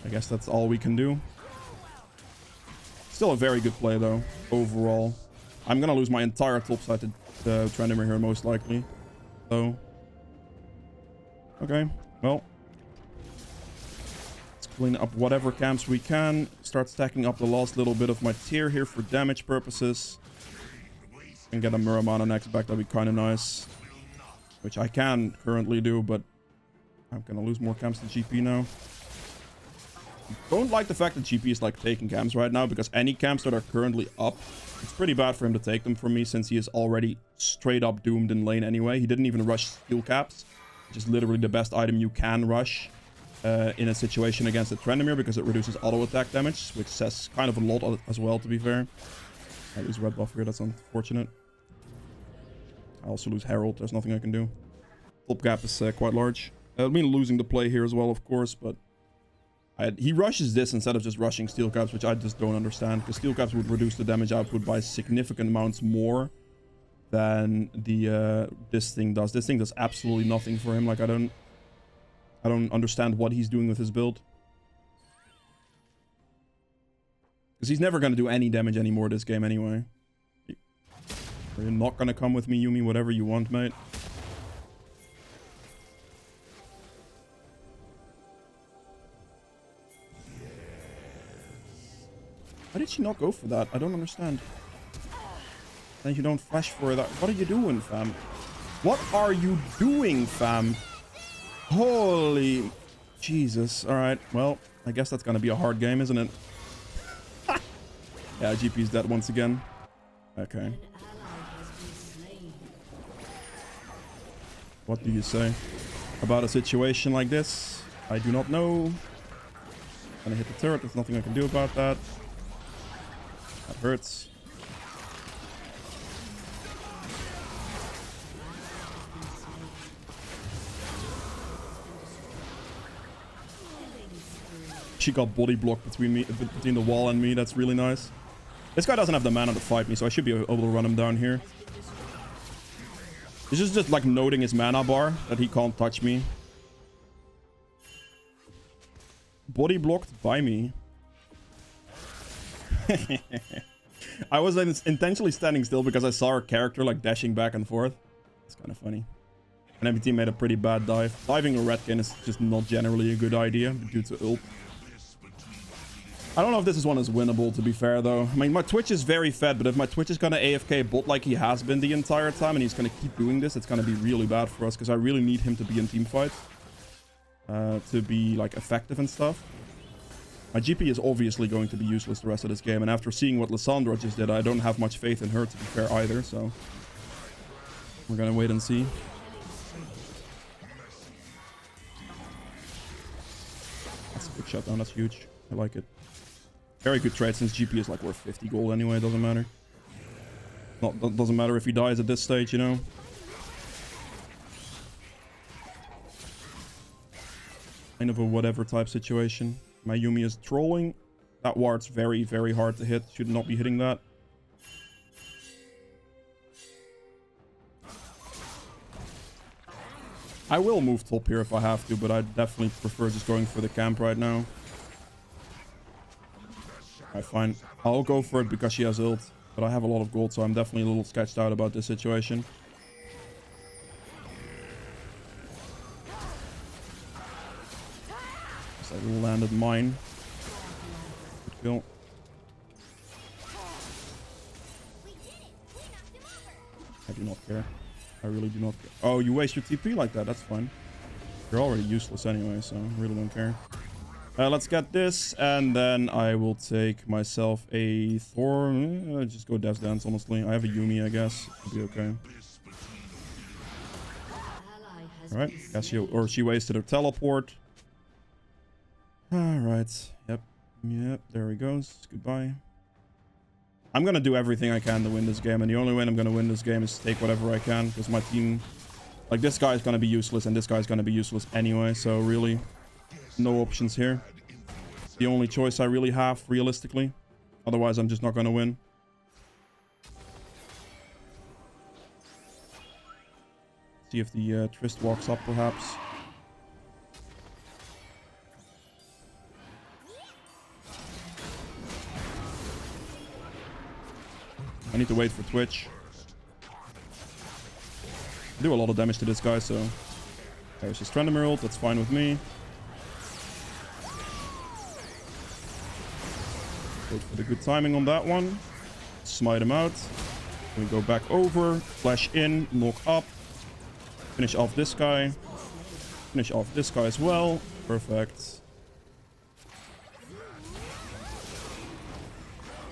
I guess that's all we can do. Still a very good play, though, overall. I'm going to lose my entire top side to Trendemir here, most likely. So, okay, well. Let's clean up whatever camps we can. Start stacking up the last little bit of my tier here for damage purposes. And get a Muramana next back, that'd be kind of nice. Which I can currently do, but I'm going to lose more camps to GP now. Don't like the fact that GP is like taking camps right now, because any camps that are currently up, it's pretty bad for him to take them from me since he is already straight up doomed in lane anyway. He didn't even rush skill caps, which is literally the best item you can rush in a situation against a Trendemir, because it reduces auto attack damage, which says kind of a lot as well, to be fair. I lose red buff here, that's unfortunate. I also lose Herald, there's nothing I can do. Top gap is quite large. I mean losing the play here as well, of course, but he rushes this instead of just rushing steel caps, which I just don't understand, because steel caps would reduce the damage output by significant amounts more than the this thing does. This thing does absolutely nothing for him. Like I don't understand what he's doing with his build, because he's never going to do any damage anymore this game anyway. You're not going to come with me, Yuumi, whatever you want, mate. Why did she not go for that? I don't understand. Then you don't flash for that. What are you doing, fam? What are you doing, fam? Holy Jesus. All right. Well, I guess that's going to be a hard game, isn't it? Yeah, GP's dead once again. Okay. What do you say about a situation like this? I do not know. Gonna hit the turret. There's nothing I can do about that. That hurts. She got body blocked between the wall and me. That's really nice. This guy doesn't have the mana to fight me, so I should be able to run him down here. He's just like noting his mana bar that he can't touch me. Body blocked by me. I was intentionally standing still because I saw her character like dashing back and forth. It's kind of funny. And every team made a pretty bad dive. Diving a Redkin is just not generally a good idea due to ult. I don't know if this is one is winnable, to be fair, though. I mean, my Twitch is very fed, but if my Twitch is going to AFK bot like he has been the entire time, and he's going to keep doing this, it's going to be really bad for us, because I really need him to be in team fights. To be, like, effective and stuff. My GP is obviously going to be useless the rest of this game, and after seeing what Lissandra just did, I don't have much faith in her, to be fair, either, so... We're going to wait and see. That's a good shutdown, that's huge. I like it. Very good trade, since GP is like worth 50 gold anyway, it doesn't matter. Doesn't matter if he dies at this stage, you know. Kind of a whatever type situation. My Yuumi is trolling. That ward's very, very hard to hit. Should not be hitting that. I will move top here if I have to, but I definitely prefer just going for the camp right now. Alright, fine. I'll go for it because she has ult. But I have a lot of gold, so I'm definitely a little sketched out about this situation. I landed mine. Good kill. do not care. I really do not care. Oh, you waste your TP like that. That's fine. You're already useless anyway, so I really don't care. Let's get this, and then I will take myself a Thor. Just go Death's Dance, honestly. I have a Yuumi, I guess. It'll be okay. Alright, guess she wasted her teleport. Alright, yep, there he goes. Goodbye. I'm gonna do everything I can to win this game, and the only way I'm gonna win this game is take whatever I can, because my team... Like, this guy is gonna be useless, and this guy is gonna be useless anyway, so really... No options here. The only choice I really have, realistically. Otherwise, I'm just not gonna win. See if the Trist walks up, perhaps. I need to wait for Twitch. I do a lot of damage to this guy, so... There's his Trend Emerald, that's fine with me. Wait for the good timing on that one. Smite him out. We go back over, flash in, knock up. Finish off this guy. Finish off this guy as well. Perfect. As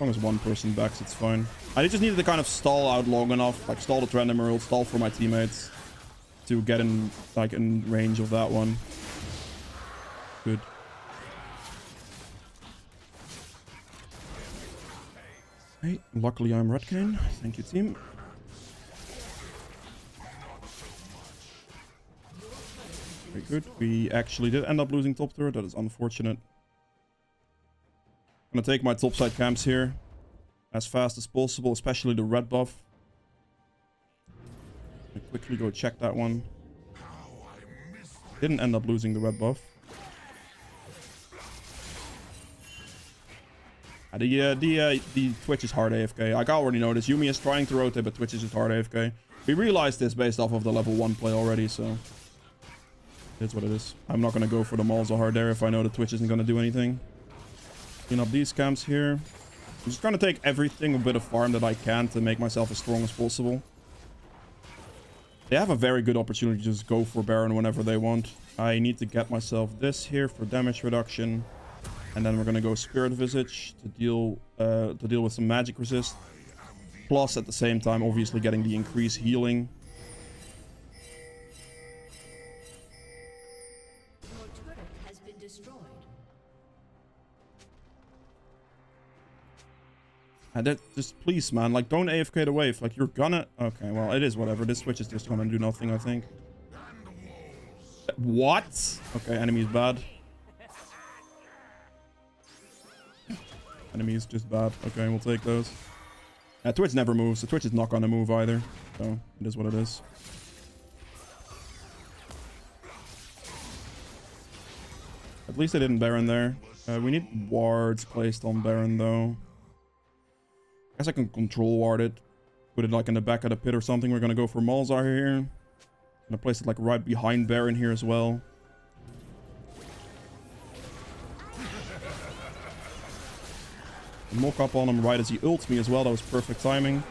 long as one person backs, it's fine. I just needed to kind of stall out long enough, like stall the Trend Emerald, stall for my teammates to get in, like, in range of that one. Good. Hey, luckily I'm Red Kayn. Thank you, team. Very good. We actually did end up losing top turret. That is unfortunate. I'm gonna take my topside camps here as fast as possible, especially the red buff. I'm gonna quickly go check that one. Didn't end up losing the red buff. The Twitch is hard AFK. I already know this. Yuumi is trying to rotate, but Twitch is just hard AFK. We realized this based off of the level 1 play already, so... It's what it is. I'm not going to go for the Malza hard there if I know the Twitch isn't going to do anything. Clean up these camps here. I'm just going to take everything, a bit of farm that I can to make myself as strong as possible. They have a very good opportunity to just go for Baron whenever they want. I need to get myself this here for damage reduction. And then we're going to go Spirit Visage to deal with some magic resist. Plus, at the same time, obviously getting the increased healing. Your turret has been destroyed. And that, just please, man, like, don't AFK the wave. Like, you're gonna... Okay, well, it is whatever. This Switch is just gonna do nothing, I think. What? Okay, enemy is bad. Enemy is just bad. Okay, we'll take those. Twitch never moves. The Twitch is not gonna move either. So, it is what it is. At least I didn't Baron there. We need wards placed on Baron, though. I guess I can control ward it. Put it, like, in the back of the pit or something. We're gonna go for Malzar here. Gonna place it, like, right behind Baron here as well. Mock up on him right as he ults me as well. That was perfect timing.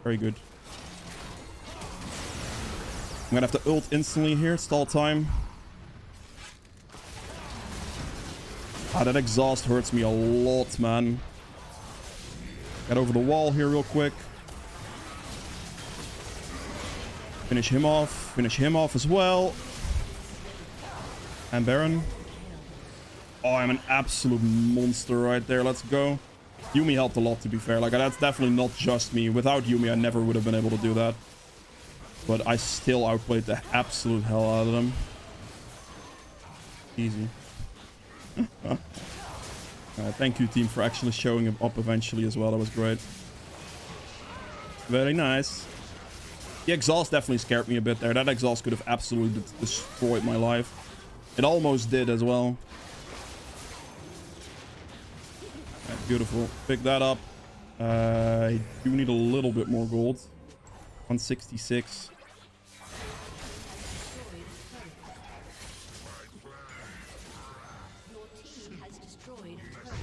Very good. I'm gonna have to ult instantly here. Stall time. Ah, that exhaust hurts me a lot, man. Get over the wall here real quick. Finish him off. Finish him off as well. And Baron. Oh, I'm an absolute monster right there. Let's go. Yuumi helped a lot, to be fair. Like, that's definitely not just me. Without Yuumi, I never would have been able to do that. But I still outplayed the absolute hell out of them. Easy. Thank you, team, for actually showing him up eventually as well. That was great. Very nice. The exhaust definitely scared me a bit there. That exhaust could have absolutely destroyed my life. It almost did as well. Beautiful. Pick that up. I do need a little bit more gold. 166. Your team has destroyed a turret.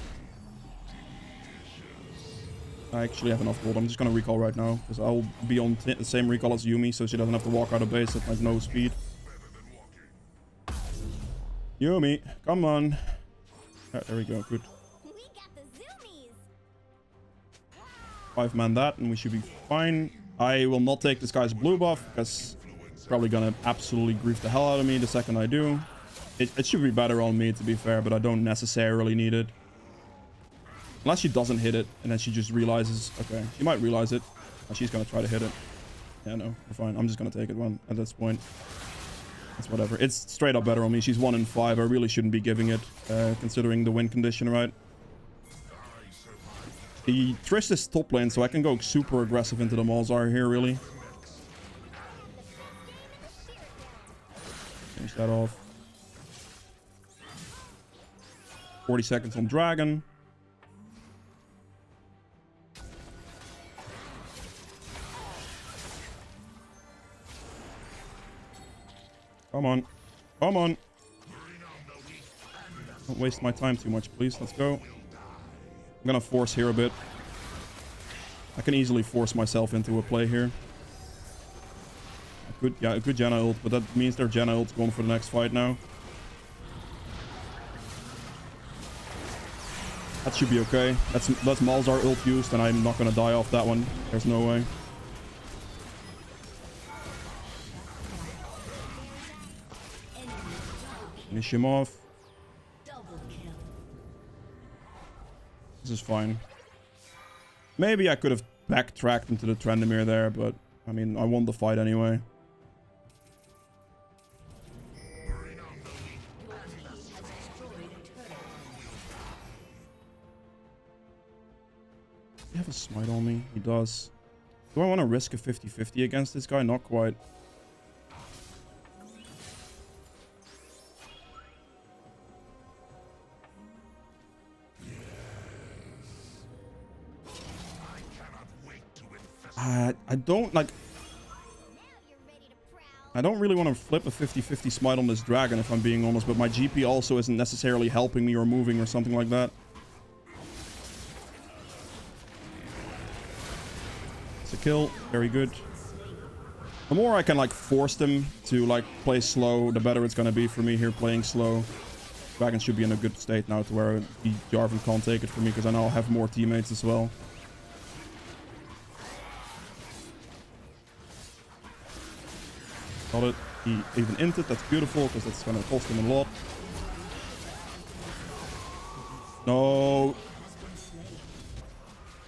I actually have enough gold. I'm just gonna recall right now, because I'll be on the same recall as Yumi, so she doesn't have to walk out of base at like no speed. Yumi, come on. Ah, there we go, good. We got the zoomies. 5-man that, and we should be fine. I will not take this guy's blue buff, because it's probably gonna absolutely grief the hell out of me the second I do. It should be better on me, to be fair, but I don't necessarily need it. Unless she doesn't hit it, and then she just realizes... Okay, she might realize it. Oh, she's gonna try to hit it. Yeah, no, we're fine. I'm just gonna take it one at this point. It's whatever. It's straight up better on me. She's 1 in 5. I really shouldn't be giving it, considering the win condition, right? The Trish is top lane, so I can go super aggressive into the Malzar here, really. Finish that off. 40 seconds on Dragon. Come on. Come on. Don't waste my time too much, please. Let's go. I'm gonna force here a bit. I can easily force myself into a play here. A good Janna ult, but that means their Janna ult's going for the next fight now. That should be okay. That's Malzar ult used, and I'm not gonna die off that one. There's no way. Finish him off. This is fine. Maybe I could have backtracked into the Trendemir there, but I mean, I won the fight anyway. Does he have a smite on me? He does. Do I want to risk a 50-50 against this guy? Not quite. I don't like... I don't really want to flip a 50-50 smite on this dragon, if I'm being honest, but my GP also isn't necessarily helping me or moving or something like that. It's a kill. Very good. The more I can like force them to like play slow, the better it's going to be for me here playing slow. Dragon should be in a good state now to where the Jarvan can't take it from me, because I now have more teammates as well. Got it. He even inted. That's beautiful, because that's going to cost him a lot. No.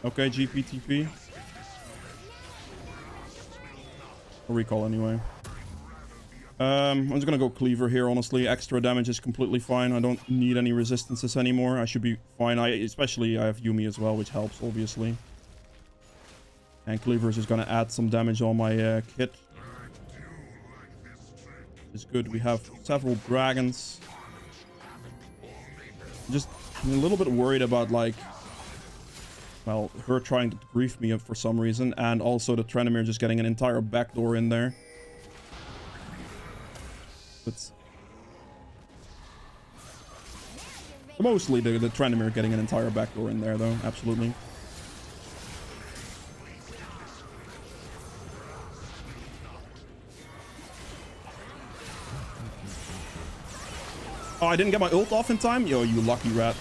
Okay, GPTP. A recall anyway. I'm just going to go Cleaver here, honestly. Extra damage is completely fine. I don't need any resistances anymore. I should be fine. Especially I have Yumi as well, which helps, obviously. And Cleaver is just going to add some damage on my kit. Is good. We have several dragons. I'm a little bit worried about, like, well, her trying to grief me up for some reason, and also the Trendemir just getting an entire backdoor in there. It's mostly the Trendemir getting an entire backdoor in there, though. Absolutely. Oh, I didn't get my ult off in time? Yo, you lucky rat.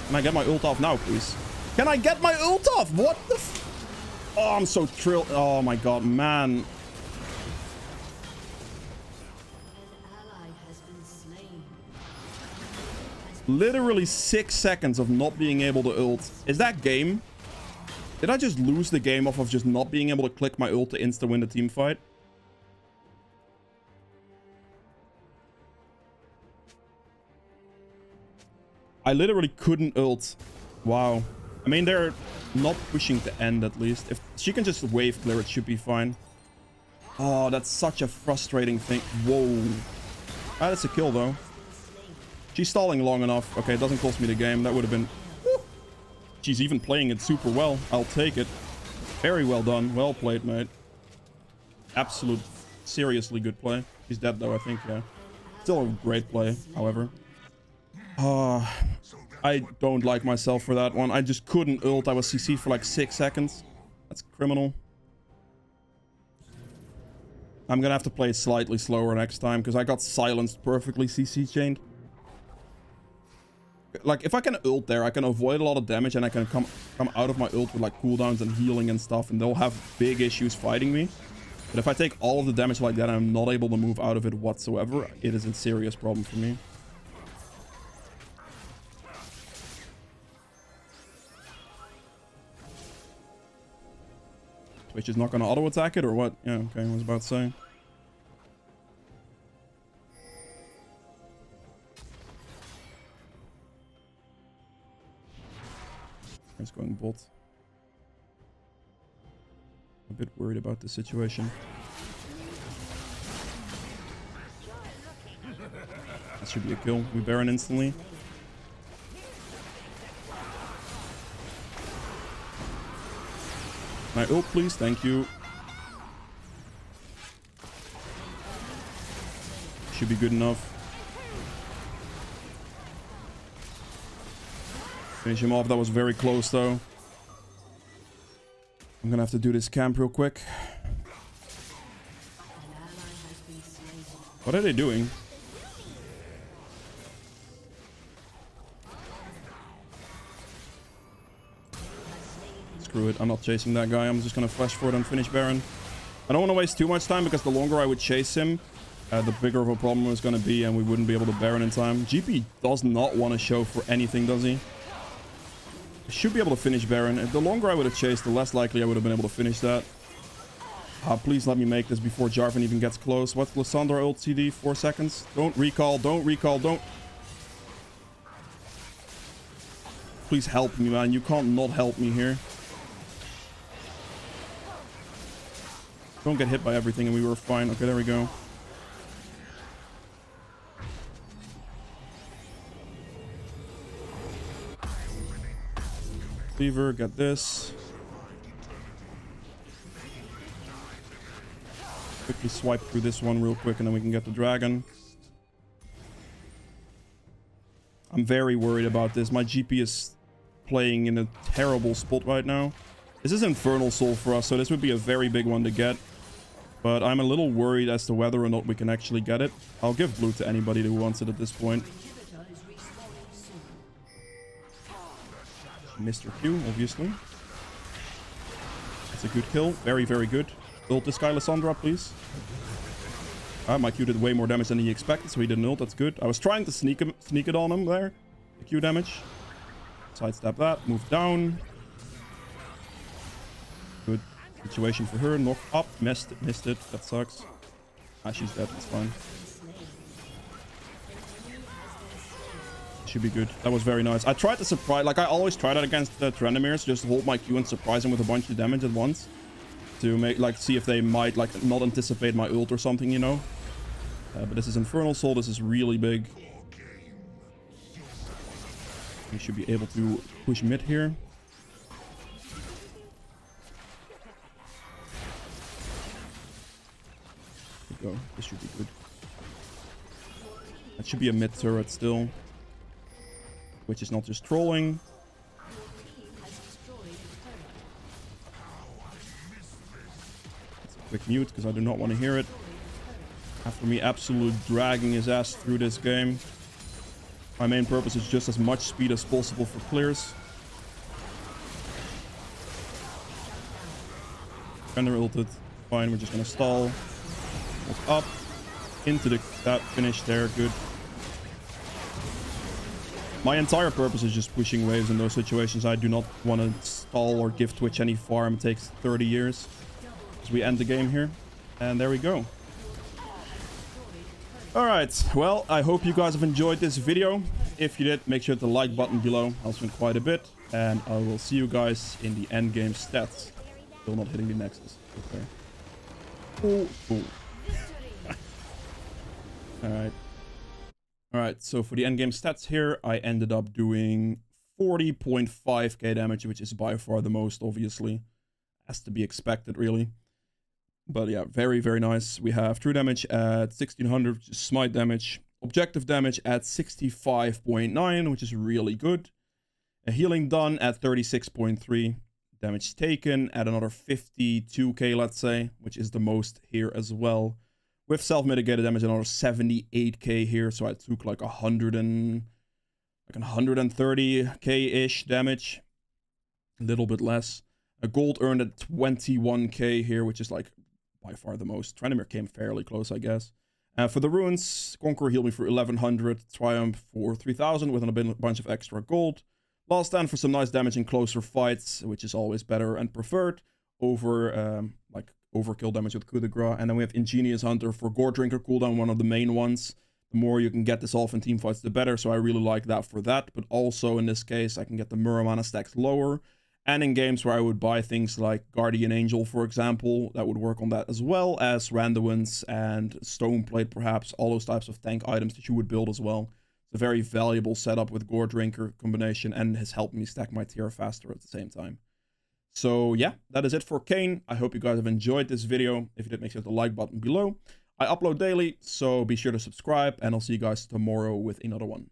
Can I get my ult off now, please? Can I get my ult off? What the f... Oh, I'm so thrilled. Oh my god, man. Literally 6 seconds of not being able to ult. Is that game? Did I just lose the game off of just not being able to click my ult to insta-win the team fight? I literally couldn't ult. Wow. I mean, they're not pushing to end, at least. If she can just wave clear, it should be fine. Oh, that's such a frustrating thing. Whoa. Ah, that's a kill, though. She's stalling long enough. Okay, it doesn't cost me the game. That would have been... Woo. She's even playing it super well. I'll take it. Very well done. Well played, mate. Absolute, seriously good play. She's dead though, I think, yeah. Still a great play, however. I don't like myself for that one. I just couldn't ult. I was CC for like 6 seconds. That's criminal. I'm gonna have to play it slightly slower next time because I got silenced perfectly CC chained. Like, if I can ult there, I can avoid a lot of damage and I can come out of my ult with like cooldowns and healing and stuff, and they'll have big issues fighting me. But if I take all of the damage like that and I'm not able to move out of it whatsoever, it is a serious problem for me. Twitch is not going to auto-attack it or what? Yeah, okay, I was about to say. It's going bot. A bit worried about the situation. That should be a kill. We Baron instantly. My ult, please. Thank you. Should be good enough. Finish him off. That was very close, though. I'm gonna have to do this camp real quick. What are they doing? Screw it. I'm not chasing that guy. I'm just gonna flash forward and finish Baron. I don't want to waste too much time because the longer I would chase him, the bigger of a problem it was gonna be, and we wouldn't be able to Baron in time. GP does not want to show for anything, does he? Should be able to finish Baron. If the longer I would have chased, the less likely I would have been able to finish that. Please let me make this before Jarvan even gets close. What's Lissandra ult CD? 4 seconds. Don't recall. Don't recall. Don't. Please help me, man. You can't not help me here. Don't get hit by everything and we were fine. Okay, there we go. Cleaver, get this. Quickly swipe through this one real quick and then we can get the dragon. I'm very worried about this. My GP is playing in a terrible spot right now. This is Infernal Soul for us, so this would be a very big one to get. But I'm a little worried as to whether or not we can actually get it. I'll give blue to anybody who wants it at this point. Mr. Q, obviously. That's a good kill. Very, very good. Ult this guy, Lissandra, please. My Q did way more damage than he expected, so he didn't ult. That's good. I was trying to sneak it on him there. The Q damage. Sidestep that. Move down. Good situation for her. Knock up. Missed it. That sucks. She's dead. That's fine. Should be good. That was very nice. I tried to surprise, like I always try that against the Trendemirs, just hold my Q and surprise him with a bunch of damage at once to make, like, see if they might, like, not anticipate my ult or something, you know. But this is Infernal Soul. This is really big. We should be able to push mid here. There we go. This should be good. That should be a mid turret still. Which is not just trolling. That's a quick mute because I do not want to hear it. After me absolute dragging his ass through this game. My main purpose is just as much speed as possible for clears. Defender ulted. Fine, we're just gonna stall. Look up. Into that finish there. Good. My entire purpose is just pushing waves in those situations. I do not want to stall or give Twitch any farm. It takes 30 years. As we end the game here. And there we go. Alright, well, I hope you guys have enjoyed this video. If you did, make sure to hit the like button below. Helps me quite a bit. And I will see you guys in the endgame stats. Still not hitting the nexus. Okay. Cool. Alright. Alright, so for the endgame stats here, I ended up doing 40.5k damage, which is by far the most, obviously. Has to be expected, really. But yeah, very, very nice. We have true damage at 1600, which is smite damage. Objective damage at 65.9, which is really good. A healing done at 36.3. Damage taken at another 52k, let's say, which is the most here as well. With self-mitigated damage, another 78k here, so I took like 130k-ish damage. A little bit less. A gold earned at 21k here, which is like by far the most. Tranimir came fairly close, I guess. For the runes, Conqueror healed me for 1100, Triumph for 3000 with a bunch of extra gold. Last Stand for some nice damage in closer fights, which is always better and preferred over like overkill damage with coup de grace. And then we have Ingenious Hunter for Gore Drinker cooldown, one of the main ones. The more you can get this off in team fights, the better. So I really like that for that. But also in this case, I can get the Muramana stacks lower. And in games where I would buy things like Guardian Angel, for example, that would work on that, as well as Randuin's and Stoneplate, perhaps, all those types of tank items that you would build as well. It's a very valuable setup with Gore Drinker combination and has helped me stack my tier faster at the same time. So yeah, that is it for Kayn. I hope you guys have enjoyed this video. If you did, make sure to hit the like button below. I upload daily, so be sure to subscribe, and I'll see you guys tomorrow with another one.